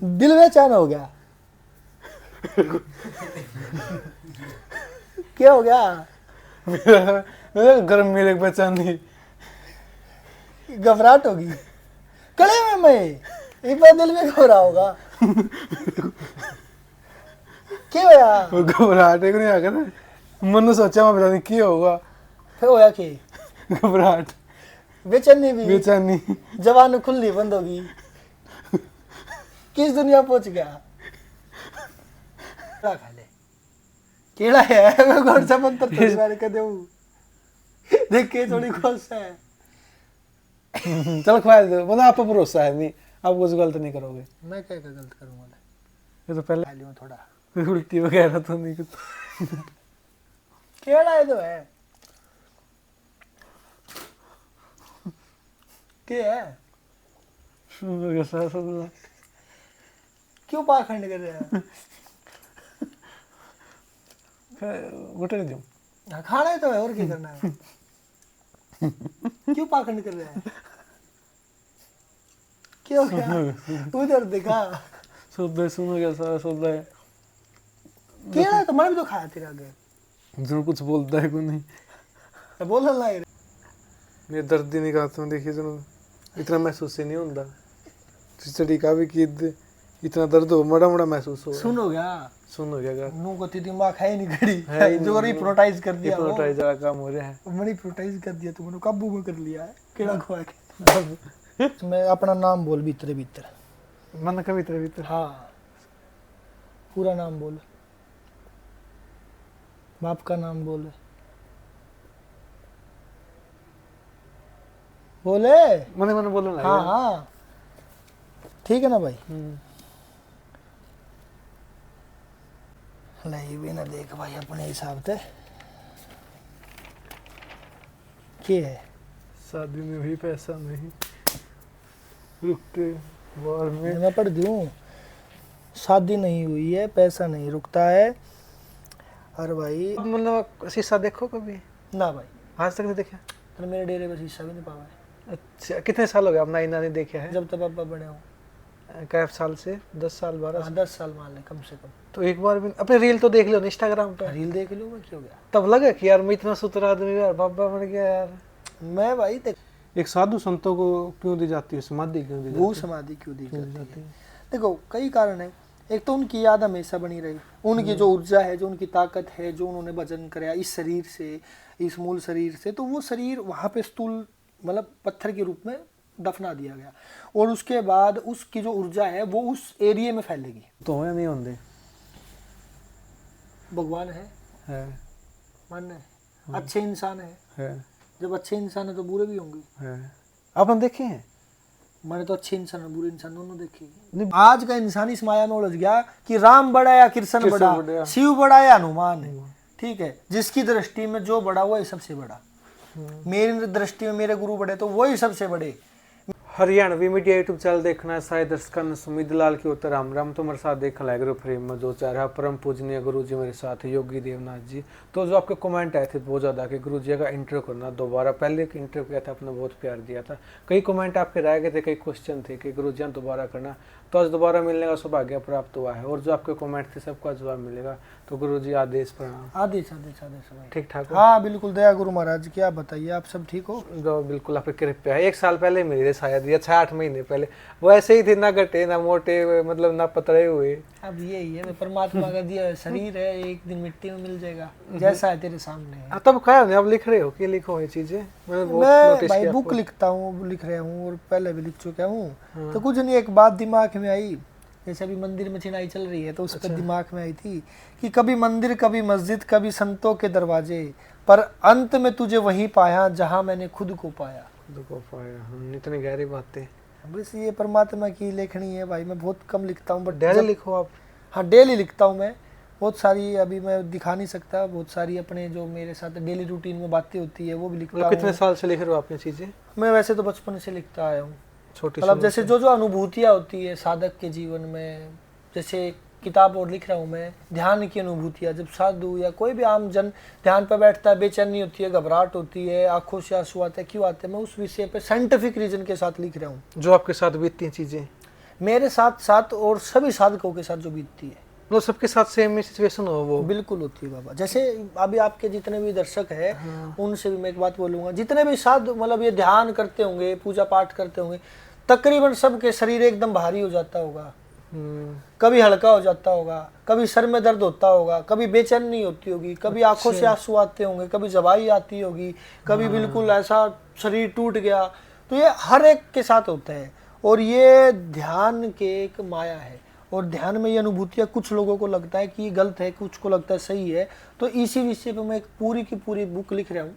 दिल बेचैन हो गया। क्या हो गया? मेरा गर्म मेरे बेचैनी, घबराहट होगी कड़े में मैं एक बार दिल में घबरा होगा। क्या होया? वो घबराहट एक नहीं आ गया ना, मन ने सोचा मैं पता नहीं क्या होगा, फिर होया कि घबराहट बेचैनी भी बेचैनी। जवान खुलनी बंद होगी। किस दुनिया पहुंच गया? केड़ा खा ले, केड़ा है मैं कौन सा मंत्र थोड़ी बार कर दूं, देख के थोड़ी खुश है। चल खवा दो, मतलब आप पर भरोसा है नहीं, आप कुछ गलत नहीं करोगे। मैं क्या क्या गलत करूंगा? ये तो पहले खा लियो थोड़ा। उल्टी वगैरह तो नहीं कुछ। केड़ा है तो है क्या है? क्यों पाखंड कर रहे हैं? गुटे दूं हाँ, खाना ही तो है और क्या करना है? क्यों पाखंड कर रहे हैं? क्यों क्या? उधर देखा शुद्ध है, सुनो क्या सारा शुद्ध है। केड़ा तो मैंने भी तो खाया तेरे आगे। जरूर कुछ बोलता है को नहीं, बोलने लग मेरे दर्द ही नहीं कहता हूँ, देखिए जरूर इतना महसूस ही नहीं होता। खिचड़ी का भी कि इतना दर्द हो मड़ा मड़ा महसूस हो। सुन हो गया, सुन हो गया नू को ती दिमाग है ही नहीं घड़ी है ही जो नहीं, रिप्रोटाइज कर दिया वो हिप्नोटाइज वाला काम हो रहा है। मैंने प्रोटाइज कर दिया, तुमने काबू में कर लिया है। केड़ा खुआ के मैं अपना नाम बोल भीतर भीतर। मन का भीतर भीतर हाँ पूरा नाम बोल, बाप का नाम बोल, बोले। मने मने बोलो ना। हाँ हाँ ठीक है ना भाई। नहीं भी ना देख भाई अपने हिसाब से क्या है। शादी में भी पैसा नहीं रुकते बार में। मैं पढ़ दूं, शादी नहीं हुई है पैसा नहीं रुकता है। और भाई मतलब शीशा देखो कभी? ना भाई, आज तक नहीं देखा? तो मेरे डेरे में शीशा भी नहीं पावा है। अच्छा, कितने साल हो गए आप नाई नानी देखे हैं? जब तक पापा बड़े हो कैफ साल से 10 साल 12 साल? 10 साल मान ले कम से कम। तो एक बार भी अपने रील तो देख लो इंस्टाग्राम पे, रील देख लूँ मैं, क्यों गया? तब लगा कि यार मैं इतना सुथरा आदमी यार बाबा बन गया यार। मैं भाई देख, एक साधु संतों को क्यों दी जाती है समाधि, क्यों दी भू जाती समाधि क्यों दी है? जाती है? देखो कई कारण है। एक तो उनकी याद हमेशा बनी रही, उनकी जो ऊर्जा है, जो उनकी ताकत है, जो उन्होंने भजन कराया इस शरीर से, इस मूल शरीर से, तो वो शरीर वहाँ पे स्थूल मतलब पत्थर के रूप में दफना दिया गया और उसके बाद उसकी जो ऊर्जा है वो उस एरिया में फैलेगी। तो है नहीं होंगे? भगवान है मानना है, अच्छे इंसान है। जब अच्छे इंसान है तो बुरे भी होंगे। आपने देखे हैं? मैंने तो अच्छे इंसान और बुरे इंसान दोनों देखे। आज का इंसान इस माया में उलझ गया कि राम बड़ा या कृष्ण बड़ा, शिव बड़ा या हनुमान है। ठीक है, जिसकी दृष्टि में जो बड़ा वही सबसे बड़ा। मेरी दृष्टि में मेरे गुरु बड़े तो वही सबसे बड़े। हरियाणवी मीडिया यूट्यूब चैनल देखना सारे दर्शकों ने सुमित लाल के उत्तर राम राम तो मेरे साथ देख लाए गुरु फ्रेम में जो चाह रहा परम पूजनीय गुरु जी मेरे साथ है योगी देवनाथ जी। तो जो आपके कमेंट आए थे बहुत ज़्यादा कि गुरु जी का इंटरव्यू करना दोबारा, पहले एक इंटरव्यू किया था आपने बहुत प्यार दिया था, कई कमेंट आपके रह गए थे, कई क्वेश्चन थे कि गुरु जी दोबारा करना, तो आज दोबारा मिलने का सौभाग्य प्राप्त हुआ है और जो आपके कमेंट थे सबका जवाब मिलेगा। तो गुरु जी आदेश प्रणाम। आदेश आदेश आदेश भाई। ठीक ठाक? हाँ बिल्कुल दया गुरु महाराज की। आप बताइए आप सब ठीक हो? जो बिल्कुल आपकी कृपया है। 1 साल पहले मिली थे शायद या 6-8 महीने पहले, वो ऐसे ही थे, ना घटे ना मोटे, मतलब ना पतले हुए। अब यही है, परमात्मा का दिया शरीर है, एक दिन मिट्टी में मिल जाएगा जैसा है तेरे सामने है। तब क्या नहीं, अब लिख रहे हो कि लिखो ये चीजें? मैं भाई बुक लिखता हूँ, लिख रहा हूँ और पहले भी लिख चुका हूँ। तो कुछ नहीं, एक बात दिमाग में आई, जैसे अभी मंदिर में चिनाई चल रही है तो उस पर दिमाग में आई थी कि कभी मंदिर कभी मस्जिद कभी संतों के दरवाजे, पर अंत में तुझे वहीं पाया जहाँ मैंने खुद को पाया। खुद को पाया, इतनी गहरी बातें। बस ये परमात्मा की लेखनी है भाई। मैं बहुत कम लिखता हूँ बट डेली लिखो आप? हाँ डेली लिखता हूँ मैं, बहुत सारी, अभी मैं दिखा नहीं सकता, बहुत सारी अपने जो मेरे साथ डेली रूटीन में बातें होती है वो भी लिखता हूँ। कितने साल से लिख रहे हो आप ये चीजें? मैं वैसे तो बचपन से लिखता आया हूँ। छोटी मतलब जैसे जो जो अनुभूतियाँ होती है साधक के जीवन में, जैसे किताब और लिख रहा हूँ मैं, ध्यान की अनुभूतियाँ, जब साधु या कोई भी आम जन ध्यान पर बैठता है, बेचैनी होती है, घबराहट होती है, आंखों से आंसू आते हैं, क्यों आते हैं, मैं उस विषय पे साइंटिफिक रीजन के साथ लिख रहा हूँ। जो आपके साथ बीतती हैं चीजें? मेरे साथ साथ और सभी साधकों के साथ जो बीतती है, मतलब सबके साथ सेम ही सिचुएशन हो वो? बिल्कुल होती है बाबा। जैसे अभी आपके जितने भी दर्शक हैं, उनसे भी मैं एक बात बोलूंगा, जितने भी साधु मतलब ये ध्यान करते होंगे, पूजा पाठ करते होंगे, तकरीबन सबके शरीर एकदम भारी हो जाता होगा, कभी हल्का हो जाता होगा, कभी सर में दर्द होता होगा, कभी बेचैनी होती होगी, कभी आंखों से आंसू आते होंगे, कभी जवाई आती होगी, कभी बिल्कुल ऐसा शरीर टूट गया। तो ये हर एक के साथ होता है, और ये ध्यान के एक माया है। और ध्यान में ये अनुभूतियाँ कुछ लोगों को लगता है कि ये गलत है, कुछ को लगता है सही है। तो इसी विषय पे मैं एक पूरी की पूरी बुक लिख रहा हूँ,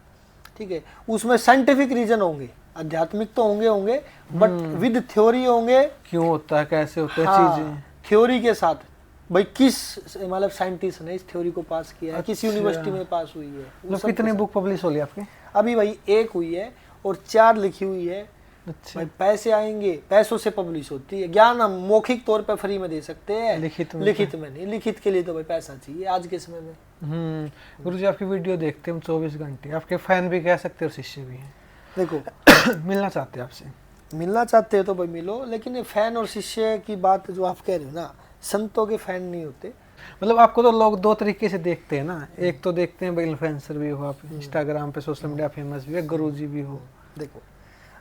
ठीक है। उसमें साइंटिफिक रीजन होंगे, आध्यात्मिक तो होंगे बट विद थ्योरी होंगे, क्यों होता है, कैसे होता है चीजें, थ्योरी के साथ। भाई किस मतलब साइंटिस्ट ने इस थ्योरी को पास किया है, किस यूनिवर्सिटी में पास हुई है। मतलब कितनी बुक पब्लिश हो गई आपकी? अभी भाई एक हुई है और 4 लिखी हुई है। अच्छा। भाई पैसे आएंगे, पैसों से पब्लिश होती है। ज्ञान हम मौखिक तौर पे फ्री में दे सकते हैं, लिखित में नहीं। लिखित के लिए तो भाई पैसा चाहिए आज के समय में। गुरुजी आपकी वीडियो देखते हैं हम 24 घंटे, आपके फैन भी कह सकते हैं और शिष्य भी हैं। देखो मिलना चाहते हैं आपसे, मिलना चाहते हो तो भाई मिलो, लेकिन ये फैन और शिष्य की बात जो आप कह रहे हो ना, संतों के फैन नहीं होते। मतलब आपको तो लोग 2 तरीके से देखते हैं ना, एक तो देखते हैं भाई इन्फ्लुएंसर भी हो आप, इंस्टाग्राम पे सोशल मीडिया फेमस भी है, गुरुजी भी हो। देखो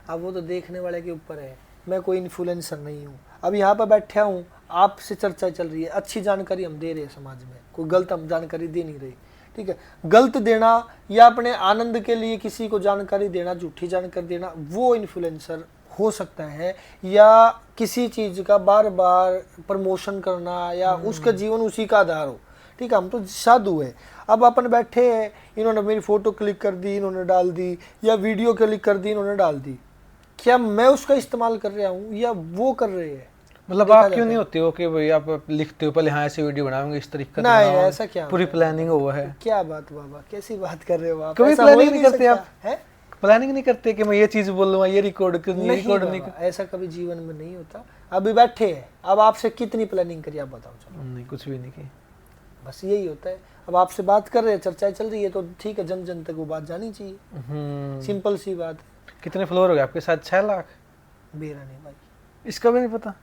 अब वो तो देखने वाले के ऊपर है, मैं कोई इन्फ्लुएंसर नहीं हूँ। अब यहाँ पर बैठा हूँ, आपसे चर्चा चल रही है, अच्छी जानकारी हम दे रहे हैं समाज में, कोई गलत हम जानकारी दे नहीं रही, ठीक है। गलत देना या अपने आनंद के लिए किसी को जानकारी देना, झूठी जानकारी देना, वो इन्फ्लुएंसर हो सकता है। या किसी चीज का बार बार प्रमोशन करना, या उसका जीवन उसी का आधार हो, ठीक है। हम तो साधु है। अब अपन बैठे हैं, इन्होंने मेरी फोटो क्लिक कर दी, इन्होंने डाल दी, या वीडियो क्लिक कर दी, इन्होंने डाल दी। क्या मैं उसका इस्तेमाल कर रहा हूँ या वो कर रहे हैं? मतलब आप क्यों नहीं होते हो कि भाई आप लिखते हो पहले हाँ ऐसे वीडियो बनाऊंगे इस तरीके का? नहीं, ऐसा क्या पूरी प्लानिंग हुआ है? क्या बात बाबा, कैसी बात कर रहे हो आप? कभी प्लानिंग नहीं करते आप? है प्लानिंग नहीं करते कि मैं ये चीज बोलूंगा, ये रिकॉर्ड नहीं? ऐसा कभी जीवन में नहीं होता। अभी बैठे हैं, अब आपसे कितनी प्लानिंग करी आप बताओ? चलो नहीं, कुछ भी नहीं की, बस यही होता है। अब आपसे बात कर रहे हैं, चर्चाएं चल रही है, तो ठीक है, जन जन तक वो बात जानी चाहिए। सिंपल सी बात। कितने फ्लोर हो गए आपके साथ? 6 लाख? बेरा नहीं भाई, इसका भी नहीं पता।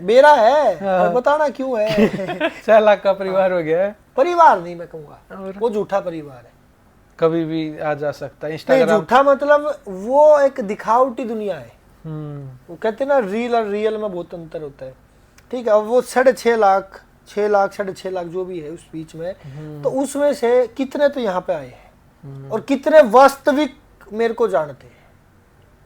बेरा है और बताना क्यों है। 6 लाख का परिवार हो गया है। परिवार नहीं मैं कहूँगा, वो झूठा परिवार है, कभी भी आ जा सकता है। इंस्टाग्राम झूठा मतलब वो एक दिखावटी दुनिया है। वो कहते हैं ना, रील और रियल में बहुत अंतर होता है, ठीक है। अब वो 6.5 लाख 6 लाख 6.5 लाख जो भी है उस बीच में, तो उसमें से कितने तो यहाँ पे आए हैं और कितने वास्तविक मेरे को जानते हैं।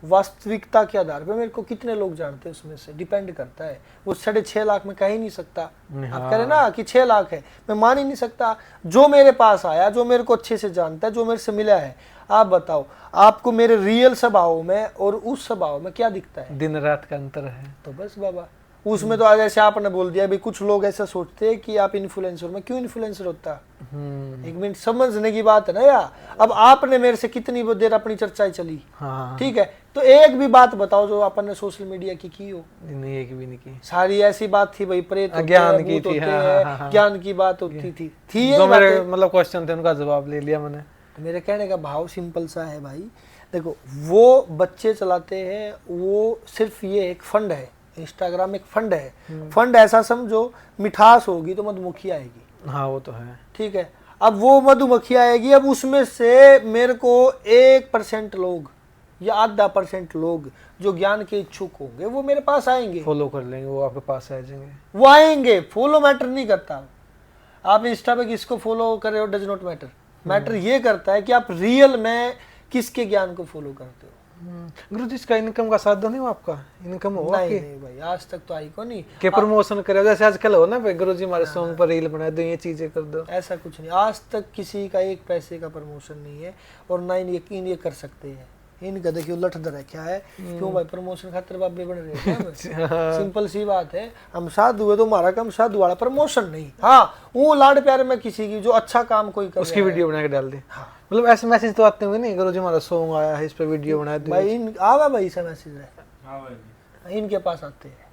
वास्तविकता के आधार पे मेरे को कितने लोग जानते हैं, उसमें से डिपेंड करता है। वो 6.5 लाख में कह ही नहीं सकता। आप कह रहे ना कि 6 लाख है, मैं मान ही नहीं सकता। जो मेरे पास आया, जो मेरे को अच्छे से जानता है, जो मेरे से मिला है, आप बताओ आपको मेरे रियल स्वभाव में और उस स्वभाव में क्या दिखता है? दिन रात का अंतर है। तो बस बाबा, उसमें तो आज ऐसे आपने बोल दिया भाई, कुछ लोग ऐसा सोचते हैं कि आप इन्फ्लुएंसर, में क्यों इन्फ्लुएंसर होता? एक मिनट समझने की बात है ना यार। अब आपने मेरे से कितनी देर अपनी चर्चाएं चली, ठीक है, तो एक भी बात बताओ जो अपन ने सोशल मीडिया की हो? नहीं, एक भी नहीं की। सारी ऐसी बात थी भाई, प्रेत ज्ञान की थी, ज्ञान की बात होती थी जो मेरे मतलब क्वेश्चन थे उनका जवाब ले लिया मैंने। मेरे कहने का भाव सिंपल सा है भाई, देखो वो बच्चे चलाते हैं, वो सिर्फ ये एक फंड है, इंस्टाग्राम एक फंड है। फंड ऐसा समझो, मिठास होगी तो मधुमक्खी आएगी। हाँ वो तो है, ठीक है। अब वो मधुमक्खी आएगी, अब उसमें से मेरे को 1% लोग या 0.5% लोग जो ज्ञान के इच्छुक होंगे वो मेरे पास आएंगे, फॉलो कर लेंगे, वो आपके पास आ जाएंगे। वो आएंगे, फॉलो मैटर नहीं करता। आप इंस्टा पे किसको फॉलो कर रहे हो डज नॉट मैटर। मैटर ये करता है कि आप रियल में किसके ज्ञान को फॉलो करते हो। गुरुजी इसका इनकम का साधन नहीं हो आपका? इनकम हो? नहीं भाई, आज तक तो आई को नहीं के प्रमोशन करे जैसे आजकल हो ना भाई, गुरुजी हमारे सॉन्ग पर रील बना दो, ये चीजें कर दो, ऐसा कुछ नहीं। आज तक किसी का 1 पैसे का प्रमोशन नहीं है, और ना यकीन ये कर सकते हैं। इनका देखियो लठधर है, क्या है, क्यों भाई प्रमोशन खातिर बाबे बन रहे हैं? सिंपल सी बात है, हम साधु है तो हमारा काम साधु वाला, प्रमोशन नहीं। हाँ, वो लाड प्यार में किसी की जो अच्छा काम कोई कर उसकी वीडियो बना के डाल दे। मतलब ऐसे मैसेज तो आते होंगे नहीं, गुरुजी हमारा सॉन्ग आया है, इस पे वीडियो बना दो भाई। आवा भाई ऐसा मैसेज है, इनके पास आते हैं,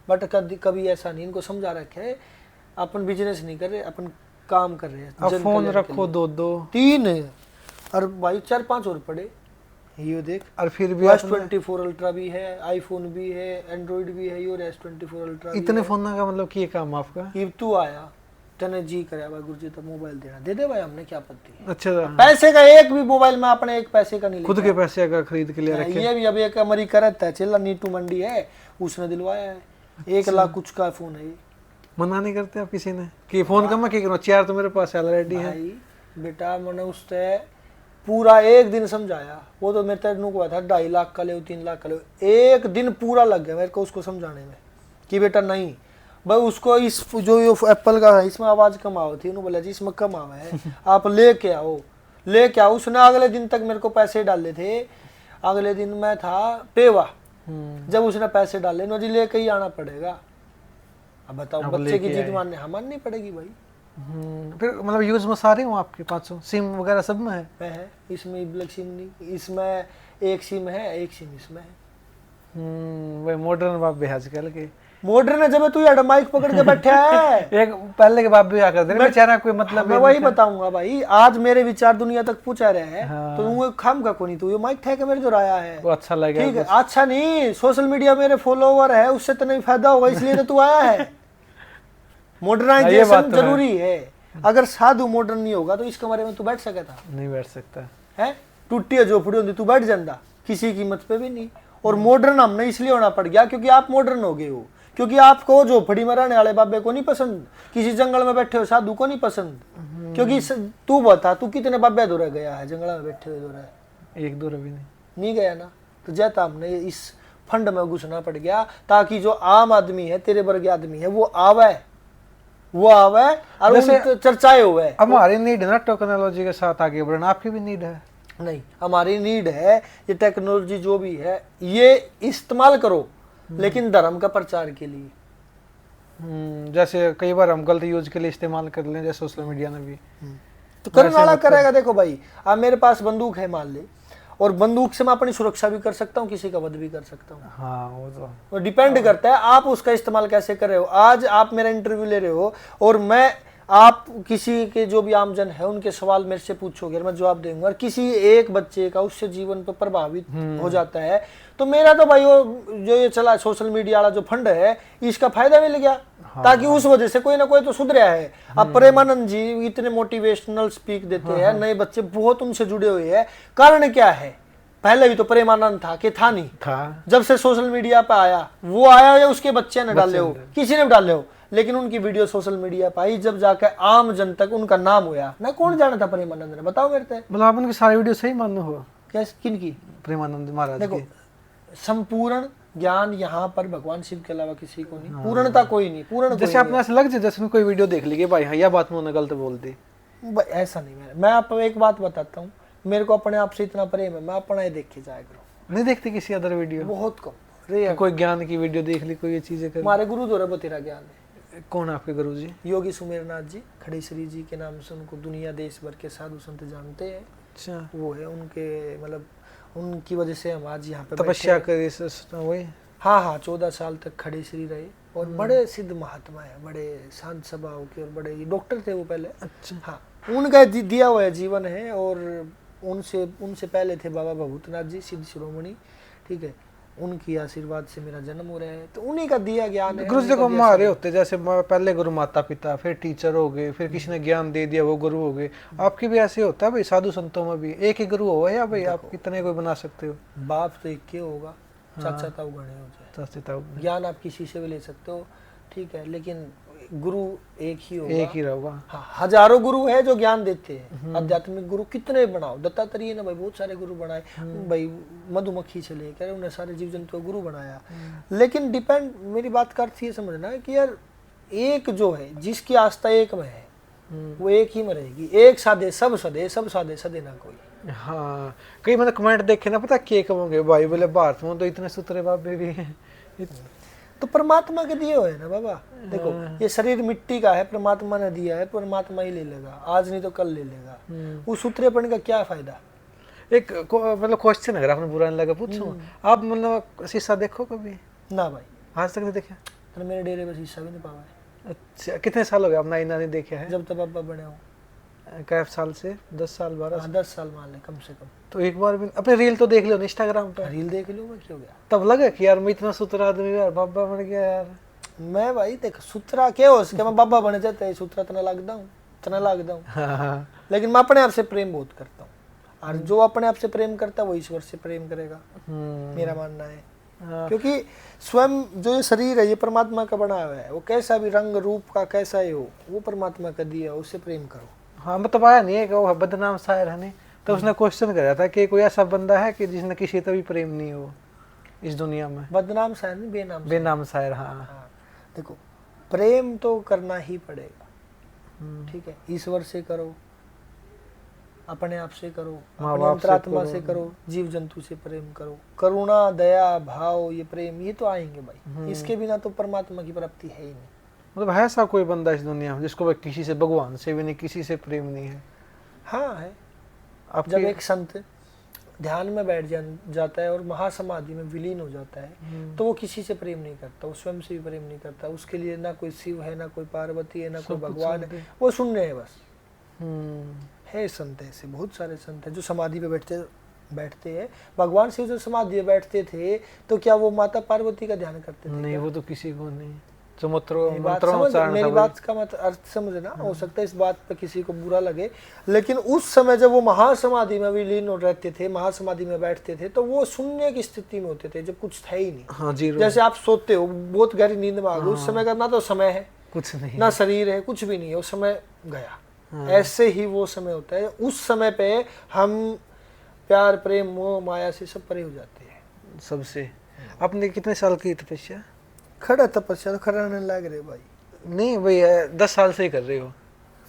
बट कभी ऐसा नहीं। इनको समझा रखे है अपन बिजनेस नहीं कर रहे, अपन काम कर रहे हैं। फोन रखो 2-2 3 और भाई 4-5 और पड़े, ये देख, और फिर भी S24 अल्ट्रा भी है, आईफोन भी है, एंड्रॉइड भी है, और S24 अल्ट्रा इतने फोन का मतलब की काम आपका? ये तू आया तने जी करे भाई गुरुजी तो मोबाइल देना दे दे भाई, हमने क्या आपत्ति। अच्छा, पैसे का एक भी मोबाइल में अपने एक पैसे का नहीं खुद के पैसे का खरीद के लिए रखे। ये भी अब एक अमेरिका रहता है चला नीटू मंडी है, उसने दिलवाया है 1 लाख कुछ का फोन है ये। मना नहीं करते आप किसी ने कि फोन का मैं क्या करूं, चेयर तो मेरे पास ऑलरेडी है। भाई बेटा मैंने उससे पूरा एक दिन समझाया, वो तो मेरे तेरे को था 2.5 लाख का ले 3 लाख का ले, एक दिन पूरा लग गया मेरे को उसको समझाने में कि बेटा नहीं भाई, उसको इस जो ये एप्पल का है इसमें आवाज कम आओ थी, उन्होंने बोला जी इसमें कम आवा है आप लेके आओ। उसने अगले दिन तक मेरे को पैसे डाले थे, अगले दिन मैं था पेवा, जब उसने पैसे डाले नो जी लेके ही आना पड़ेगा। अब बताओ बच्चे की जिद माननी पड़ेगी भाई। फिर मतलब यूज में सारे हो आपके 500 सिम वगैरह सब में है इसमें ब्लैक सिम नहीं, इसमें एक सिम है, एक सिम इसमें है। वही मॉडर्न बाप भी आजकल के मॉडर्न है, जब तू यार माइक पकड़ के बैठा है एक पहले के बाप भी क्या करते बेचारा कोई मतलब मैं वही बताऊंगा भाई, आज मेरे विचार दुनिया तक पहुंचा रहे हैं। हाँ। तो वो खाम का कोनी, तू ये माइक ठेके मेरे जो आया है वो अच्छा लगा, ठीक है अच्छा नहीं, सोशल मीडिया मेरे फॉलोवर है उससे तो नहीं फायदा होगा, इसलिए तो तू आया है। मॉडर्नाइजेशन जरूरी है, अगर साधु मॉडर्न नहीं होगा तो इस कमरे में तू बैठ सका था? नहीं बैठ सकता है, टूटी झोपड़ी होती तू बैठ जाता, किसी कीमत पे भी नहीं। और मॉडर्न हमने इसलिए होना पड़ गया क्योंकि आप मॉडर्न हो गए हो, क्योंकि आपको झोपड़ी में रहने वाले बाबे को नहीं पसंद, किसी जंगल में बैठे हो साधु को नहीं पसंद। क्योंकि तू बता तू कितने बाबे दूर गया है जंगल में बैठे हुए दूर? एक दो भी नहीं गया ना। तो जैसा हमने इस फंड में घुसना पड़ गया ताकि जो आम आदमी है तेरे वर्ग आदमी है वो आवे और उन चर्चाएं हुए। हमारी नीड है ना टेक्नोलॉजी के साथ आगे बढ़ना, आपकी भी नीड है। नहीं हमारी नीड है ये टेक्नोलॉजी जो भी है ये इस्तेमाल करो, लेकिन धर्म का प्रचार के लिए। जैसे कई बार हम गलत यूज के लिए इस्तेमाल कर लें, जैसे सोशल मीडिया ने भी तो करने वाला करेगा। देखो भाई अब मेरे पास बंदूक है मान ले, और बंदूक से मैं अपनी सुरक्षा भी कर सकता हूँ, किसी का वध भी कर सकता हूँ। हाँ वो डिपेंड करता है आप उसका इस्तेमाल कैसे कर रहे हो। आज आप मेरा इंटरव्यू ले रहे हो और मैं आप किसी के जो भी आमजन है उनके सवाल मेरे से पूछोगे, मैं जवाब दूंगा, और किसी एक बच्चे का उससे जीवन पर प्रभावित हो जाता है तो मेरा तो भाई वो जो ये चला सोशल मीडिया वाला जो फंड है इसका फायदा मिल गया। हाँ। ताकि उस वजह से कोई ना कोई तो सुधरा है। अब प्रेमानंद जी इतने मोटिवेशनल स्पीक देते हैं, नए बच्चे बहुत उनसे जुड़े हुए हैं। कारण क्या है? पहले भी तो प्रेमानंद था कि था नहीं था, जब से सोशल मीडिया पे आया वो आया या उसके बच्चे ने डाले हो, किसी ने डाले हो, लेकिन उनकी वीडियो सोशल मीडिया पर आई जब जाकर आम जन तक उनका नाम हुआ ना। कौन जाना था प्रेमानंद ने? बताओ मेरे से। मतलब आप उनकी सारी वीडियो सही मानना हो? कैसे? किन की? प्रेमानंद महाराज। देखो संपूर्ण ज्ञान यहाँ पर भगवान शिव के अलावा किसी को नहीं। पूर्णता कोई नहीं। पूर्ण जैसे अपने ऐसा लग जाए जैसे कोई वीडियो देख ली भाई हाँ यह बात उन्होंने गलत बोल दी, ऐसा नहीं। मैं आपको एक बात बताता हूँ, मेरे को अपने आप से इतना प्रेम है, मैं अपना ही देख के जाया करूँ। नहीं देखते किसी अदर वीडियो? बहुत कम। कोई ज्ञान की वीडियो देख ली, कोई ये चीजें कर। हमारे गुरु द्वारा बतेरा ज्ञान है। कौन आपके गुरु जी? योगी सुमेरनाथ जी, खड़ी श्री जी के नाम से उनको दुनिया देश भर के साधु संत जानते हैं। अच्छा वो है उनके मतलब उनकी वजह से हम आज यहाँ पे तपस्या करी वही। हाँ 14 साल तक खड़े श्री रहे और बड़े सिद्ध महात्मा है, बड़े शांत स्वभाव के और बड़े डॉक्टर थे वो पहले। अच्छा हाँ उनका दिया हुआ जीवन है। और उनसे पहले थे बाबा भभूतनाथ जी सिद्ध शिरोमणि, ठीक है, उनकी आशीर्वाद से मेरा जन्म हो रहा है, तो उन्हीं का दिया ज्ञान है। गुरु जी को हमारे होते जैसे पहले गुरु माता पिता, फिर टीचर हो गए, फिर किसी ने ज्ञान दे दिया वो गुरु हो गए। आपके भी ऐसे होता है भाई? साधु संतों में भी एक ही गुरु हो या भाई आप कितने कोई बना सकते हो? बाप तो एक ही होगा, चाचा ताऊ गणे हो जाए। ज्ञान आप किसी से भी ले सकते हो, ठीक है, लेकिन गुरु एक ही होगा, एक ही रहेगा। हाँ, हजारों गुरु है जो ज्ञान देते हैं। आध्यात्मिक गुरु कितने बनाओ, दत्तात्रेय ने भाई बहुत सारे गुरु बनाए, भाई मधुमक्खी से लेकर उन्हें सारे जीव जंतु गुरु बनाया। लेकिन डिपेंड, मेरी बात का अर्थ ये समझना है कि यार एक जो है जिसकी आस्था एक में है वो एक ही में रहेगी। एक साधे सब सदे, सब साधे सदे ना कोई। हाँ कई मैंने कमेंट देखे ना, पता क्या कहोगे भाई, बोले भारत में तो इतने सुतरे बाबे भी हैं। तो परमात्मा के दिए हुए ना बाबा। देखो ये शरीर मिट्टी का है, परमात्मा ने दिया है, परमात्मा ही ले लेगा, आज नहीं तो कल ले लेगा। उस सूत्रेपन का क्या फायदा? एक मतलब क्वेश्चन अगर आपने बुरा नहीं लगा पूछूं, आप मतलब शीशा देखो कभी? ना भाई आज तक नहीं देखा। तो मेरे डेरे में शीशा भी नहीं पावा है। अच्छा कितने साल हो गए आप नाई नानी देखे हैं? जब तक पापा बने हो। कै साल से 10 साल 12 हाँ 10 साल मान ले कम से कम। तो एक बार भी अपने रील तो देख लो इंस्टाग्राम पे, रील देख लूँ मैं, क्यों गया। तब लगा कि यार मैं इतना सुतरा आदमी यार बाबा बन गया यार। मैं भाई देख सुतरा क्या हो सके, मैं बाबा बन जाता है सुतरा तना लगता हूँ, तना लगता हूँ। हाँ। लेकिन मैं अपने आप से प्रेम बहुत करता हूँ, और जो अपने आप से प्रेम करता है वो ईश्वर से प्रेम करेगा, मेरा मानना है। हाँ। क्योंकि स्वयं जो ये शरीर है ये परमात्मा का बना हुआ है, वो कैसा भी रंग रूप का कैसा ही हो वो परमात्मा का दिया, उससे प्रेम करो। हाँ मतलब आया नहीं है कि वो बदनाम शायर है नहीं, तो उसने क्वेश्चन कराया था कि कोई ऐसा बंदा है कि जिसने किसी से भी प्रेम नहीं हो इस दुनिया में। बदनाम शायर नहीं, बेनाम शायर। बेनाम शायर। हाँ। हाँ देखो प्रेम तो करना ही पड़ेगा, ठीक है। ईश्वर से करो, अपने आप से करो, अपने अंतरात्मा से करो, जीव जंतु से प्रेम करो। करुणा दया भाव ये प्रेम ये तो आएंगे भाई, इसके बिना तो परमात्मा की प्राप्ति है ही नहीं। मतलब है ऐसा कोई बंदा इस दुनिया में जिसको किसी से, भगवान से भी नहीं, किसी से प्रेम नहीं है? हाँ है। जब एक संत ध्यान में बैठ जाता है और महासमाधि में विलीन हो जाता है तो वो किसी से प्रेम नहीं करता, वो स्वयं से भी प्रेम नहीं करता। उसके लिए ना कोई शिव है, ना कोई पार्वती है, ना कोई भगवान है, वो शून्य है बस। है संत ऐसे बहुत सारे संत हैं जो समाधि पे बैठते हैं। भगवान शिव जो समाधि पे बैठते थे तो क्या वो माता पार्वती का ध्यान करते थे? नहीं, वो तो किसी को नहीं। जो मेरी बात का मत अर्थ समझना। हो सकता है इस बात पे किसी को बुरा लगे, लेकिन उस समय जब वो महासमाधि में विलीन रहते थे, महासमाधि में बैठते थे, तो वो शून्य की स्थिति में होते थे, जब कुछ था ही नहीं। हाँ, जीरो। जैसे आप सोते हो, बहुत गहरी नींद में आ गए, उस समय का ना तो समय है, कुछ नहीं, ना शरीर है, कुछ भी नहीं है, उस समय गया। ऐसे ही वो समय होता है। उस समय पे हम प्यार प्रेम मोह माया से सब परे हो जाते हैं सबसे। आपने कितने साल की तपस्या? खड़ा तपस्या तो खड़ा नहीं लग रहे भाई। नहीं भाई 10 साल से ही कर रहे हो?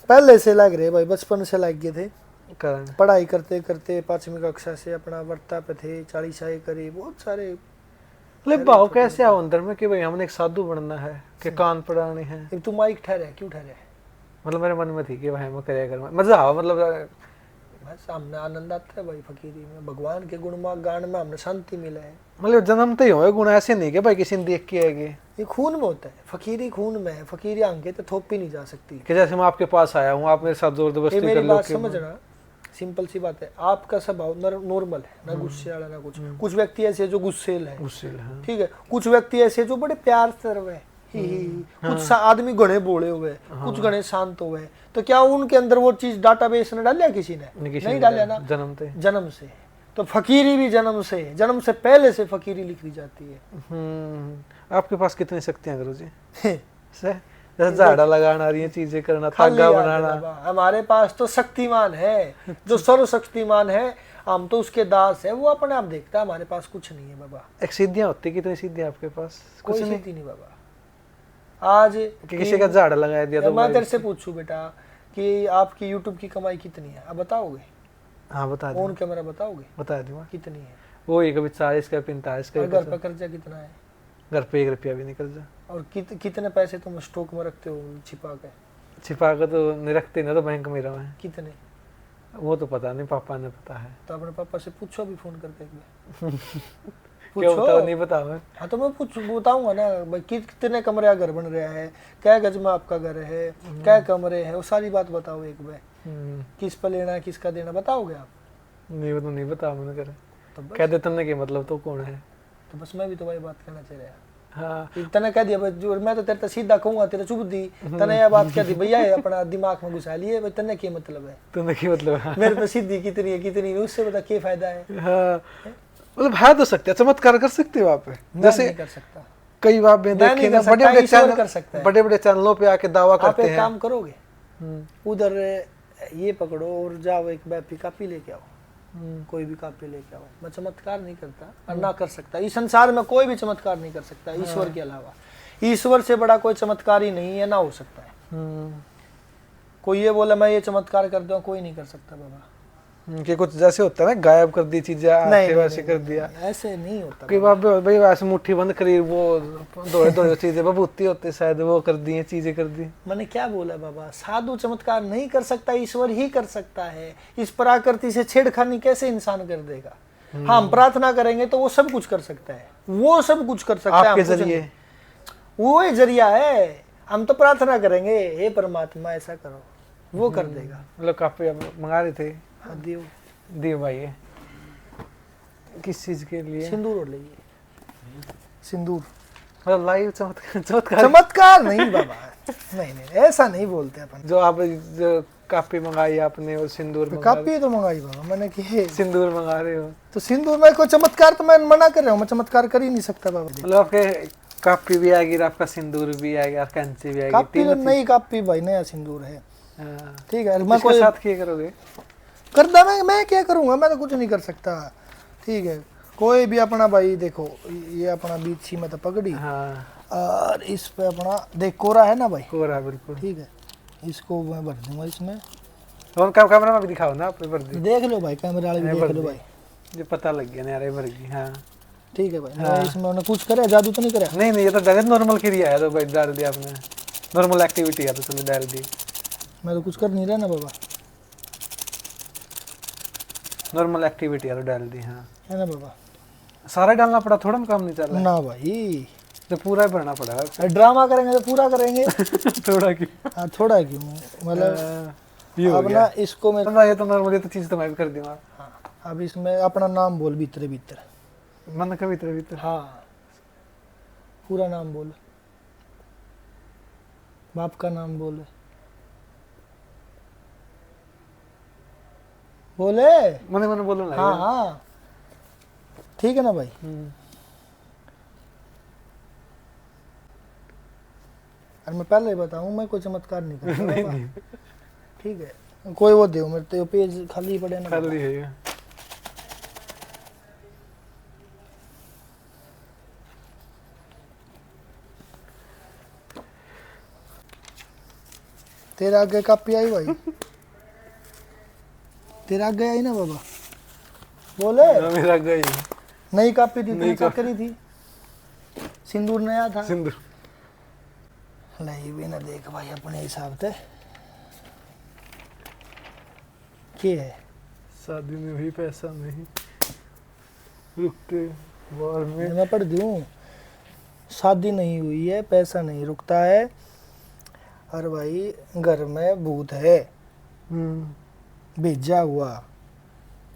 पहले से लग रहे भाई, बचपन से लग गए थे। कारण पढ़ाई करते करते 5वीं कक्षा से अपना वर्ता पे थे, 40 आए करीब, बहुत सारे। मतलब भाव कैसे आओ अंदर में कि भाई हमने एक साधु बनना है, कि कान पढ़ाने हैं? तू माइक ठहरे, क्यों ठहरे? मतलब मेरे मन में थी कि भाई मैं करिया कर, मजा आओ, मतलब बस हमने आनंद आता है भाई फकीरी में, भगवान के गुण गान में हमने शांति मिला है। मतलब जन्मते ही हो गुण, ऐसे नहीं कि भाई किसी ने देख के आएगी। ये खून में होता है, फकीरी खून में है। फकीरी आंखें तो थोपी नहीं जा सकती। कि जैसे मैं आपके पास आया हूँ, आप मेरे साथ जोरदस्ती कर लो। मेरी बात समझना, सिंपल सी बात है। आपका स्वभाव नॉर्मल है, ना गुस्से वाला ना कुछ। कुछ व्यक्ति ऐसे जो गुस्सेल है, ठीक है। कुछ व्यक्ति ऐसे जो बड़े प्यार से रहे, कुछ आदमी घने बोले हुए, कुछ घने शांत हुए। तो क्या उनके अंदर वो चीज डाटाबेस ने डालिया? किसी ने नहीं डालिया ना, जन्म से। तो फकीरी भी जन्म से पहले से फकीरी लिखी जाती है। आपके पास कितनी शक्तियां गुरु जी? जैसे झाड़ा लगाना, रही चीजें करना, धागा बनाना। हमारे पास तो शक्तिमान है, जो सर्वशक्तिमान है। हम तो उसके दास है, वो अपने आप देखता है। हमारे पास कुछ नहीं है बाबा। एक सिद्धियां होती, कितनी सिद्धियां आपके पास? कोई सिद्धि नहीं बाबा। आज किसी का झाड़ा लगा दिया तो मैं तेरे से पूछूं बेटा कि आपकी यूट्यूब की कमाई कितनी है? अब बताओगे? हाँ बता दो। ऑन कैमरा बताओगे? बता दूंगा। कितनी है? वो ही कभी 40 का 45 का। घर पे कर्जा कितना है? घर पे 1 रुपया भी नहीं कर्जा। और कितने पैसे तुम स्टॉक में रखते हो छिपा के? छिपा के तो नहीं रखते ना, तो बैंक में रहा है। कितने? वो तो पता नहीं, पापा ने पता है। तो अपने पापा से पूछो अभी फोन करके क्यों बताओ? नहीं बताओ। हाँ तो मैं बताऊंगा ना भाई, कितने कमरे का घर बन रहा है, क्या गज में आपका घर है, क्या कमरे है, वो सारी बात बताओ एक बार। किस पर लेना है, किसका देना, बताओगे आप? नहीं वो तो नहीं बता मैंने करे। तो कह दे तुमने कि मतलब तो कौन है? तो बस मैं भी तो वही बात कहना चाह रहा। हाँ तने कह दिया जो मैं तो तेरे सीधा कहूंगा, तेरे चुप दी। तने यह बात कह दी भैया अपना दिमाग में घुसा लिए भाई, तने क्या मतलब है? तने क्या मतलब? मेरे पे सीधी कितनी है, कितनी नहीं, उससे बता क्या फायदा है? हाँ मतलब है तो सकते, चमत्कार कर सकते हो आप। जैसे नहीं कर सकता, कई बार देखे ना, बड़े बड़े चैनलों पे आके दावा करते हैं। आप एक काम करोगे, उधर ये पकड़ो और जाओ एक बैपी कापी लेके आओ, कोई भी कापी लेके आओ। मैं चमत्कार नहीं करता और ना कर सकता। इस संसार में कोई भी चमत्कार नहीं कर सकता ईश्वर के अलावा। ईश्वर से बड़ा कोई चमत्कार ही नहीं है, ना हो सकता है। कोई ये बोला मैं ये चमत्कार कर दूं, कोई नहीं कर सकता बाबा। कि कुछ जैसे होता है ना, गायब कर दी चीजें, वैसे कर दिया, ऐसे नहीं होता। कि भाई वैसे मुट्ठी बंद करी, वो दो चीजें बबूती होती शायद, वो कर दी चीजें कर दी। मैंने क्या बोला बाबा? साधु चमत्कार नहीं कर सकता, ईश्वर ही कर सकता है। इस प्रकृति से छेड़खानी कैसे इंसान कर देगा? हम प्रार्थना करेंगे तो वो सब कुछ कर सकता है, वो सब कुछ कर सकता है आपके जरिए। वो ही जरिया है। हम तो प्रार्थना करेंगे, हे परमात्मा ऐसा करो, वो कर देगा। मतलब काफी आप मंगा रहे थे? हाँ दियो दियो भाई ये किस चीज के लिए? सिंदूर और लिए सिंदूर। मतलब लाइव चमत्कार चमत्कार चमत्कार नहीं बाबा, नहीं नहीं ऐसा नहीं बोलते अपन। जो आप जो कापी मंगाई आपने और सिंदूर मंगा कापी तो मंगाई बाबा मैंने कि सिंदूर मंगा रहे हो तो सिंदूर में कोई चमत्कार तो मैं मना कर रहा हूँ, मैं चमत्कार कर ही नहीं सकता बाबा। मतलब आपके कापी भी आएगी और आपका सिंदूर भी आएगा और कैंची भी आएगी। कापी तो नई कापी भाई, नया सिंदूर है। हाँ। ठीक है, मैं इसके कोई साथ क्या करोगे? करदा मैं क्या करूँगा, मैं तो कुछ नहीं कर सकता। ठीक है, कोई भी अपना भाई देखो ये अपना बीच में तो पगड़ी हाँ और इस पे अपना देख कोरा है ना भाई, कोरा बिल्कुल। ठीक है, इसको मैं भर दूंगा इसमें। और कैमरा में भी दिखाओ ना आपने भर दी। देख लो भाई, कैमरे वाले भी देख लो भाई, ये पता लग गया ना यार, ये भर गई। हाँ ठीक है भाई। मैं इसमें उन्होंने कुछ करे, जादू तो नहीं करा? नहीं नहीं, ये तो डायरेक्ट नॉर्मल क्रिया है, तो भाई डाल दिया आपने, नॉर्मल एक्टिविटी है तो चलो डाल दी। मैं तो कुछ कर नहीं रहा ना बाबा, नॉर्मल एक्टिविटी है तो डाल दी। हाँ है ना बाबा? सारा डालना पड़ा, थोड़ा काम नहीं चल रहा है ना भाई, तो पूरा ही भरना पड़ा। ड्रामा करेंगे तो पूरा करेंगे। थोड़ा क्यों? हाँ थोड़ा क्यों, मतलब ये हो अब गया ना इसको मैं ना, ये तो नॉर्मल, ये तो चीज तो मैं भी कर दूंगा। हाँ, अब इसमें अपना नाम बोल भीतर भीतर। मन का भीतर भीतर। हाँ पूरा नाम बोल, बाप का नाम बोले, बोले। मने मने बोलो ना। हाँ हाँ ठीक है ना भाई। और मैं पहले ही बताऊं, मैं कोई चमत्कार नहीं करता नहीं बाबा। नहीं ठीक है, कोई वो दे मेरे तो पेज खाली पड़े ना। खाली है ये। तेरा आगे कापी आई भाई, तेरा आगे आई ना बाबा, बोले। मेरा गई नई कापी थी, नई तूने करी थी, सिंदूर नया था। सिंदूर। नहीं भी ना देख भाई अपने हिसाब से क्या है। शादी में भी पैसा नहीं रुकते, बार में मैं पढ़ दूं, शादी नहीं हुई है, पैसा नहीं रुकता है, और भाई घर में भूत है भेजा हुआ,